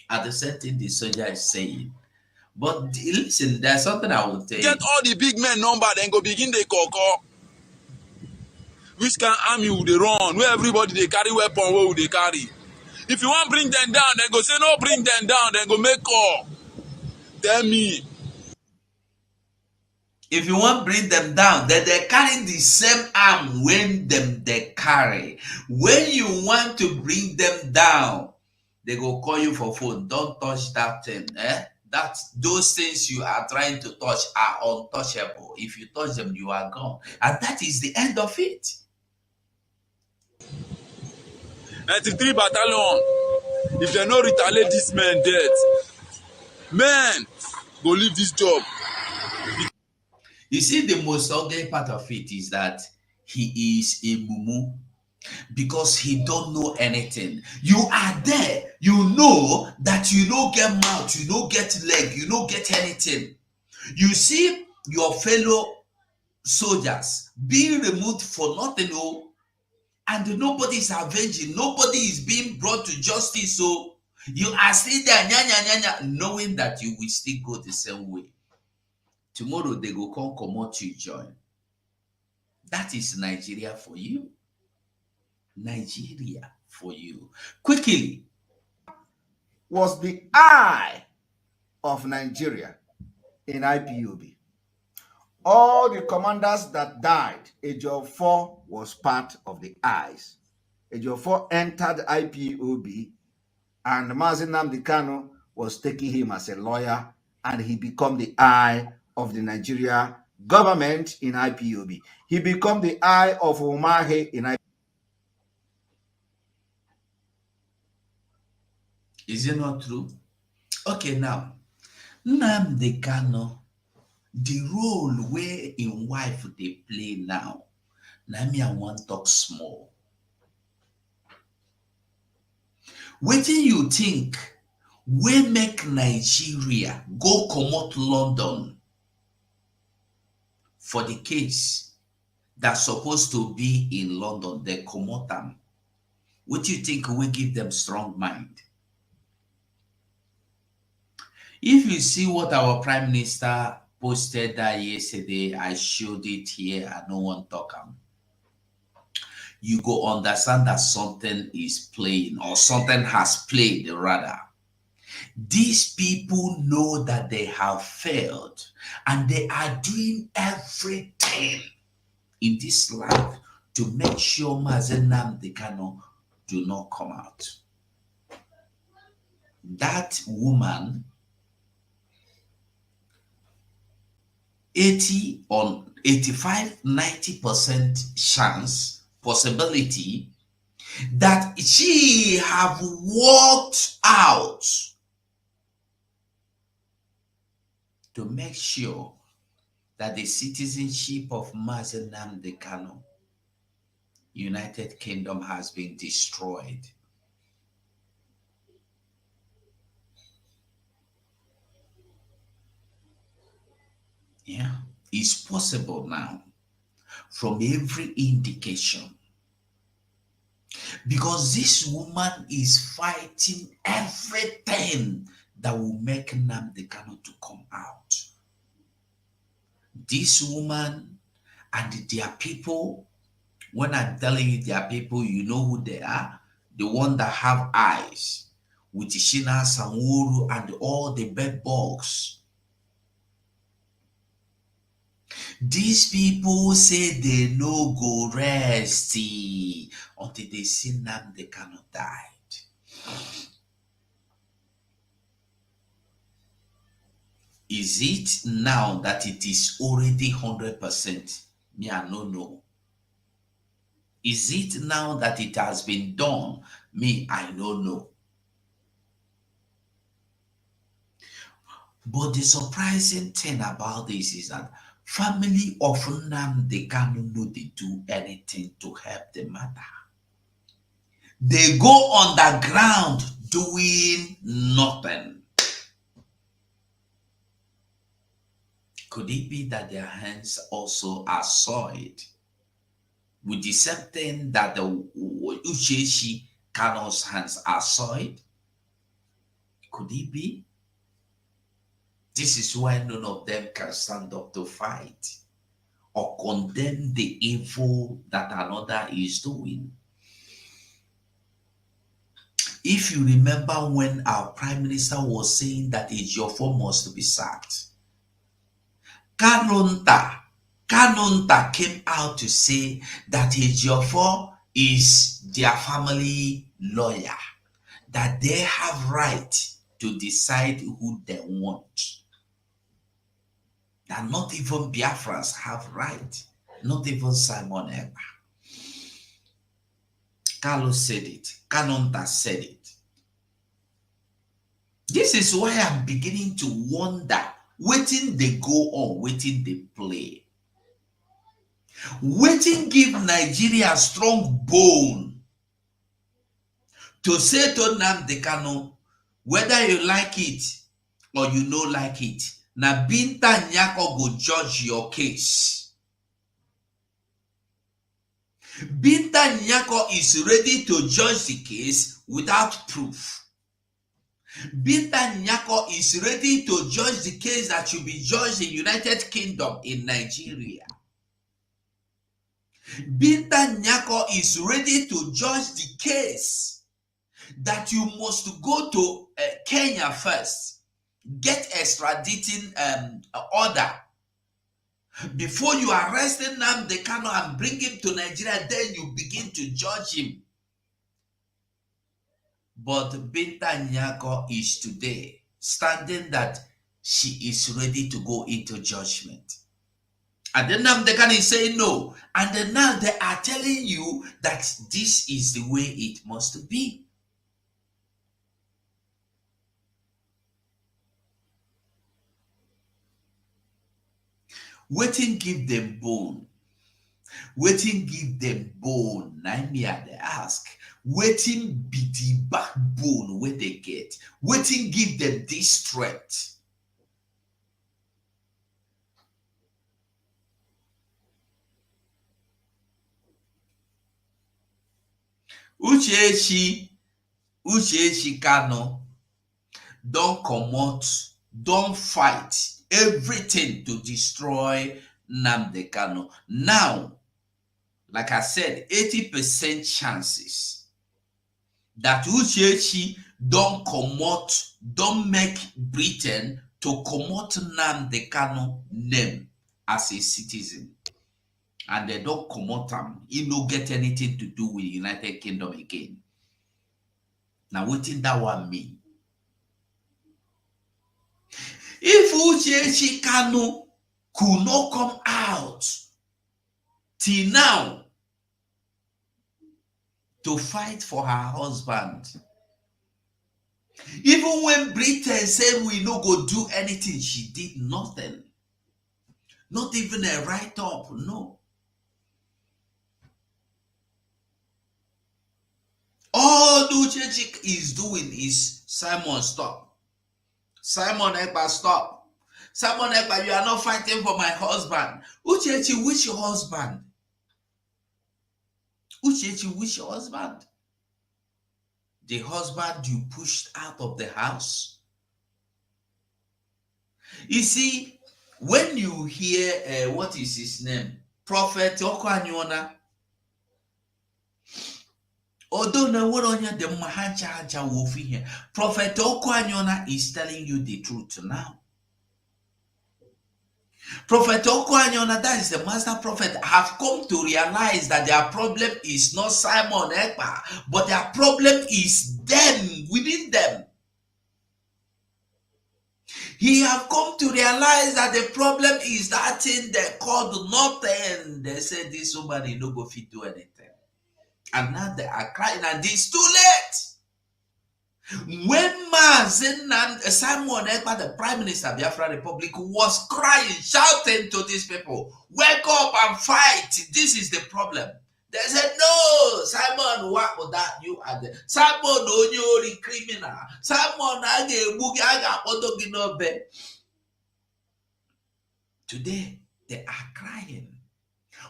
at the same thing the soldier is saying. But listen, there's something I will tell you. Get all the big men number, then go begin the koko. Which can army will they run? Where everybody they carry weapon, where will they carry? If you want bring them down, then go say no, bring them down, then go make call. Tell me. If you want bring them down, then they carry the same arm when they carry. When you want to bring them down, they go call you for phone. Don't touch that thing. Those things you are trying to touch are untouchable. If you touch them, you are gone. And that is the end of it. 93 battalion. If they no retaliate this man dead, man, go leave this job. You see, the most ugly part of it is that he is a mumu because he don't know anything. You are there, you know that you don't get mouth, you don't get leg, you don't get anything. You see your fellow soldiers being removed for nothing, and nobody is avenging, nobody is being brought to justice. So you are still there, knowing that you will still go the same way. Tomorrow they go come out to join. That is Nigeria for you. Nigeria for you. Quickly. Was the eye of Nigeria in IPOB. All the commanders that died, Ejiofor was part of the eyes. Ejiofor entered IPOB and Mazi Nnamdi Kanu was taking him as a lawyer, and he became the eye of the Nigeria government in IPOB. He became the eye of Umahi in IPOB. Is it not true? Okay, now, Nnamdi Kanu, the role where in wife they play now, me I want talk small. Wetin you think wey make Nigeria go comot London for the case that's supposed to be in London, they comot am? What do you think will give them strong mind? If you see what our Prime Minister posted that yesterday, I showed it here, I don't want to talk am. You go understand that something is playing, or something has played rather. These people know that they have failed, and they are doing everything in this life to make sure Mazi Nnamdi Kanu do not come out. That woman, 85, 90% chance, possibility that she have walked out to make sure that the citizenship of Mazi Nnamdi Kanu, United Kingdom, has been destroyed. Yeah, it's possible now from every indication. Because this woman is fighting everything that will make Nnamdi Kanu to come out. This woman and their people, when I'm telling you their people, you know who they are. The one that have eyes with Shina Sanworu and all the bed bugs. These people say they no go rest until they see Nnamdi Kanu died. Is it now that it is already 100%? Me, I don't know. Is it now that it has been done? Me, I don't know. But the surprising thing about this is that family of Nnamdi Kanu know they do anything to help the matter. They go underground doing nothing. Could it be that their hands also are soiled with the same thing that the Uchechi Kanu's hands are soiled? Could it be? This is why none of them can stand up to fight or condemn the evil that another is doing. If you remember when our Prime Minister was saying that Ejiofor must be sacked, Kanunta came out to say that Ejiofor is their family lawyer, that they have right to decide who they want. That not even Biafrans have right, not even Simon Ekpa. Carlos said it, Kanunta said it. This is why I'm beginning to wonder, waiting they go on, waiting they play. Waiting give Nigeria a strong bone to say to Nnamdi Kanu, whether you like it or you no like it, na Binta Nyako go judge your case. Binta Nyako is ready to judge the case without proof. Binta Nyako is ready to judge the case that should be judged in United Kingdom in Nigeria. Binta Nyako is ready to judge the case that you must go to Kenya first, get extraditing order before you arrest Nnamdi Kanu and bring him to Nigeria, then you begin to judge him. But Binta Nyako is today standing that she is ready to go into judgment. And then Nnamdi Kanu is saying no. And then now they are telling you that this is the way it must be. Waiting give them bone. Waiting give them bone. Now me they ask. Waiting be the backbone where they get. Waiting give them this strength. Uchechi Kanu don't comot, don't fight everything to destroy Nnamdi Kanu. Now, like I said, 80% chances that Uchechi don't comot, don't make Britain to comot Nnamdi Kanu name as a citizen. And they don't comot him. He no get anything to do with the United Kingdom again. Now, what did that one mean? If Uchechi Kanu could not come out till now to fight for her husband, even when Britain said we no go do anything, she did nothing. Not even a write-up, no. All Uchechi is doing is, Simon, stop. Simon Ekpa, stop. Simon Ekpa, you are not fighting for my husband. Uchechi, which husband? Uchechi, which husband? the husband you pushed out of the house. You see, when you hear, what is his name? Prophet Okwanyona, although no one on the Mahaja wolf here, Prophet Okwanyona is telling you the truth now. Prophet Okwanyona, that is the master prophet, have come to realize that their problem is not Simon Ekpa, but their problem is them, within them. He have come to realize that the problem is that thing they called nothing. They said this somebody no go fit do anything. And now they are crying and it's too late. When Simon Ekpa, the Prime Minister of Biafra Republic, was crying, shouting to these people, wake up and fight. This is the problem. They said, no, Simon, what was that? You are the Simon, only criminal. Simon, today, they are crying.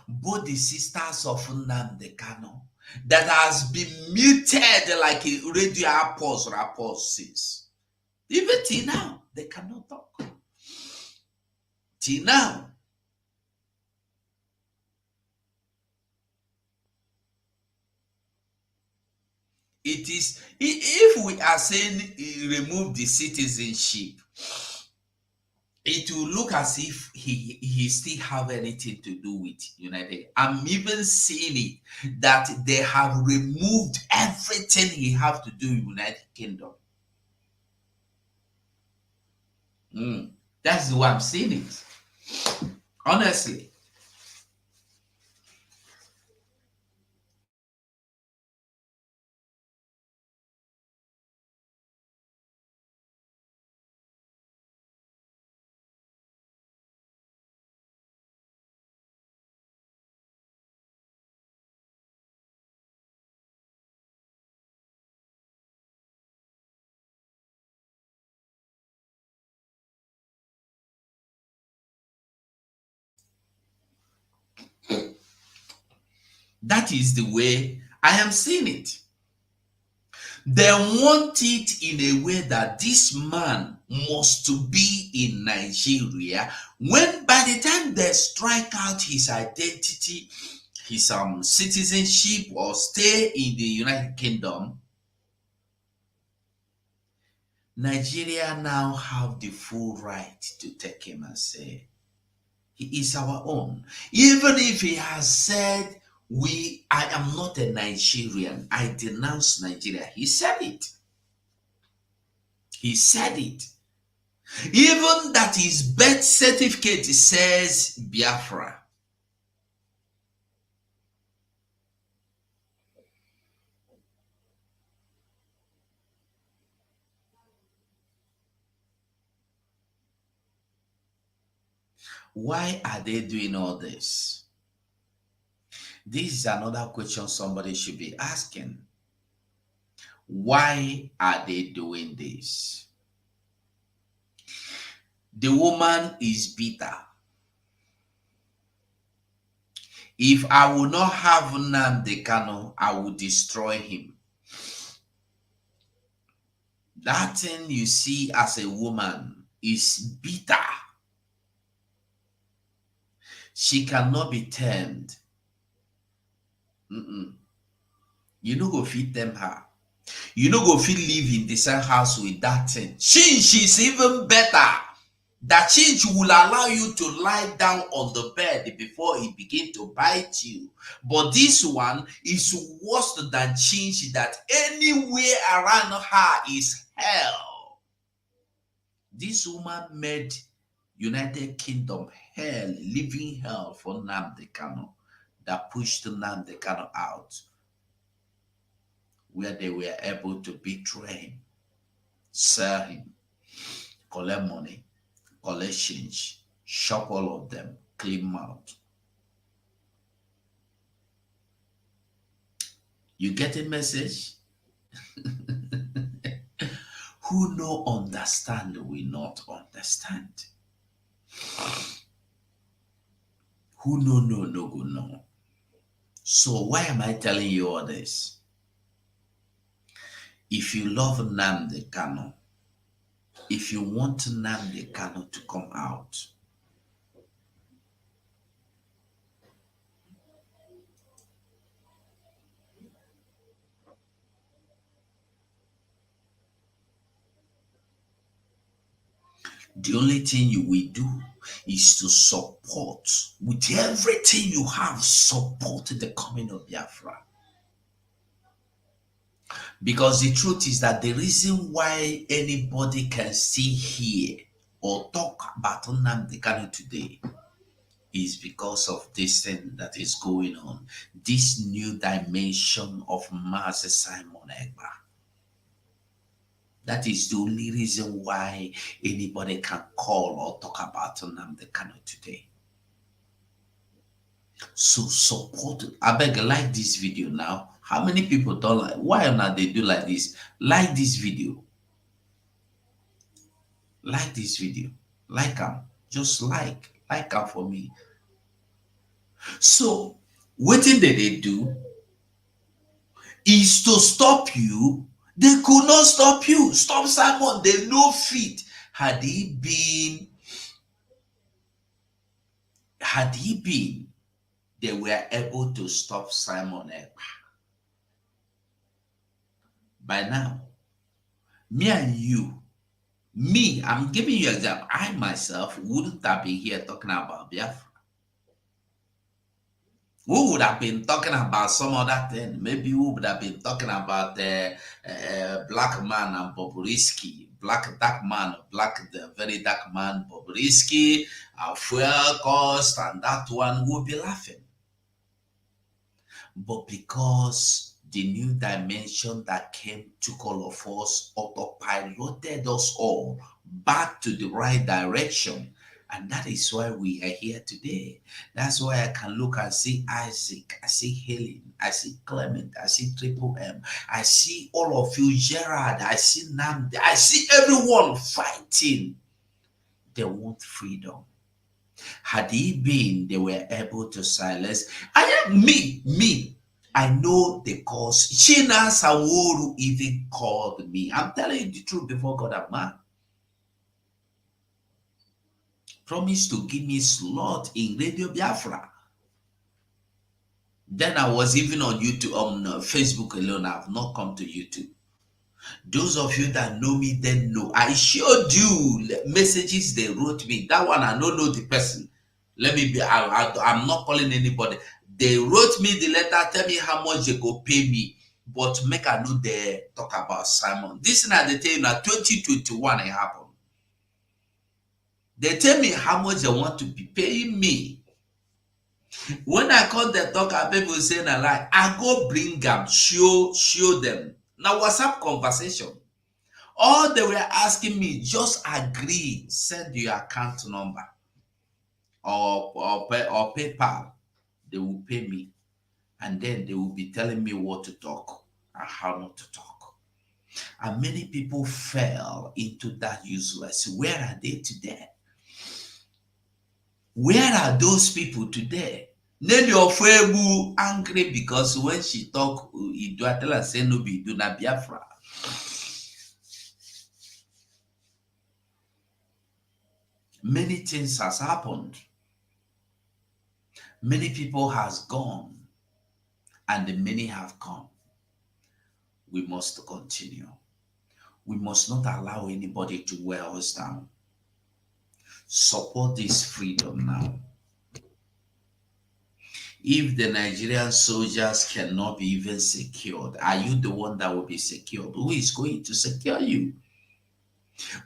Both the sisters of Nnamdi Kanu that has been muted like a radio rapport since. Even till now, they cannot talk. Till now. It is, if we are saying remove the citizenship, it will look as if he still have anything to do with United. I'm even seeing it that they have removed everything he have to do with United Kingdom. That's the way I'm seeing it. Honestly. That is the way I am seeing it. They want it in a way that this man must to be in Nigeria, when by the time they strike out his identity, his citizenship, or stay in the United Kingdom, Nigeria now have the full right to take him and say, he is our own. Even if he has said, I am not a Nigerian, I denounce Nigeria. He said it. He said it. Even that his birth certificate says Biafra. Why are they doing all this? This is another question somebody should be asking. Why are they doing this? The woman is bitter. If I will not have Nnamdi Kanu, I will destroy him. That thing you see as a woman is bitter. She cannot be tamed. You no go fit them her. You no go fit live in the same house with that thing. She's even better. That change will allow you to lie down on the bed before it begin to bite you. But this one is worse than change, that anywhere around her is hell. This woman made United Kingdom hell, living hell for Nnamdi Kanu, that pushed Nnamdi Kanu out, where they were able to betray him, sell him, collect money, collect change, shop all of them, clean mouth. You get a message? Who no understand will not understand. Who no go know. So why am I telling you all this? If you love Nnamdi Kanu, if you want Nnamdi Kanu to come out, the only thing you will do is to support with everything you have, support the coming of Biafra. Because the truth is that the reason why anybody can still hear or talk about Nnamdi Kanu today is because of this thing that is going on, this new dimension of Master Simon Egba. That is the only reason why anybody can call or talk about Nnamdi Kanu today. So support. I beg, like this video now. How many people don't like? Why not they do like this? Like this video. Like this video. Like them. Just like them for me. So what did they do? Is to stop you. They could not stop you. Stop Simon. They no fit. Had he been, they were able to stop Simon Ekpa. By now, me and you, I'm giving you an example. I myself wouldn't have been here talking about Biafra. We would have been talking about some other thing. Maybe we would have been talking about Black Man and Bobrisky, Black Dark Man, the very dark man Bobrisky, fuel cost, and that one would be laughing. But because the new dimension that came took all of us, autopiloted us all back to the right direction. And that is why we are here today. That's why I can look and see Isaac, I see Helen, I see Clement, I see Triple M, I see all of you, Gerard, I see Namdi, I see everyone fighting. They want freedom. Had he been, they were able to silence. I am me. I know the cause. China Saworu even called me. I'm telling you the truth before God and man. Promised to give me slot in Radio Biafra. Then I was even on YouTube, on Facebook alone. I have not come to YouTube. Those of you that know me then know. I showed you messages they wrote me. That one I don't know the person. Let me be, I'm not calling anybody. They wrote me the letter, tell me how much they go pay me. But make I know they talk about Simon. This thing they tell you now, 2021 it happened. They tell me how much they want to be paying me. When I call the talker, people say na lie. I go bring them, show them. Now WhatsApp conversation. All they were asking me, just agree, send your account number or PayPal. They will pay me. And then they will be telling me what to talk and how not to talk. And many people fell into that useless. Where are they today? Where are those people today? Nelly Ofebu angry because when she talk, I tell her say no be do na Biafra. Many things has happened. Many people has gone, and many have come. We must continue. We must not allow anybody to wear us down. Support this freedom now. If the Nigerian soldiers cannot be even secured, are you the one that will be secured? Who is going to secure you?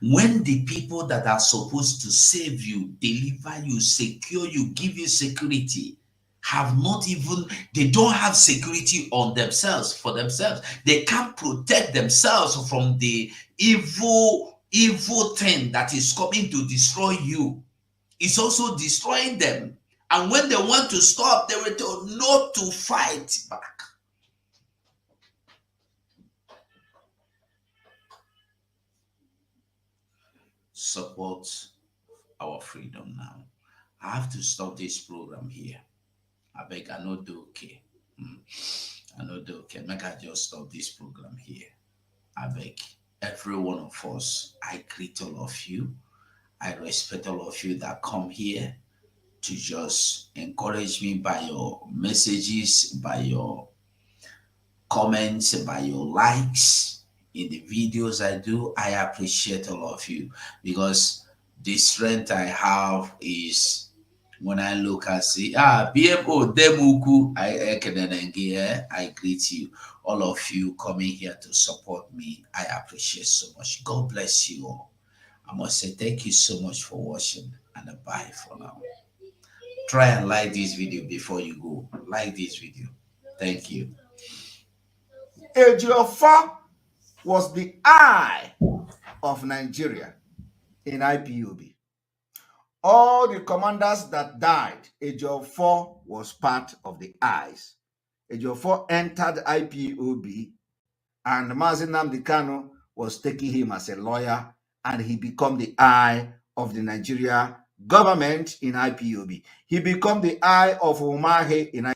When the people that are supposed to save you, deliver you, secure you, give you security, have not even, they don't have security on themselves, for themselves. They can't protect themselves from the evil thing that is coming to destroy you. It's also destroying them. And when they want to stop, they will tell not to fight back. Support our freedom now. I have to stop this program here. I beg, I know do okay. I know do okay. Make I just stop this program here. I beg. Every one of us, I greet all of you. I respect all of you that come here to just encourage me by your messages, by your comments, by your likes in the videos I do. I appreciate all of you because the strength I have is when I look and see, BMO Demuku, I greet you. All of you coming here to support me. I appreciate so much. God bless you all. I must say thank you so much for watching and bye for now. Try and like this video before you go. Like this video. Thank you. Ejiofor was the eye of Nigeria in IPOB. All the commanders that died, Ejiofor was part of the eyes. Ejiofor entered IPOB, and Mazi Nnamdi Kanu was taking him as a lawyer, and he became the eye of the Nigeria government in IPOB. He became the eye of Umahi in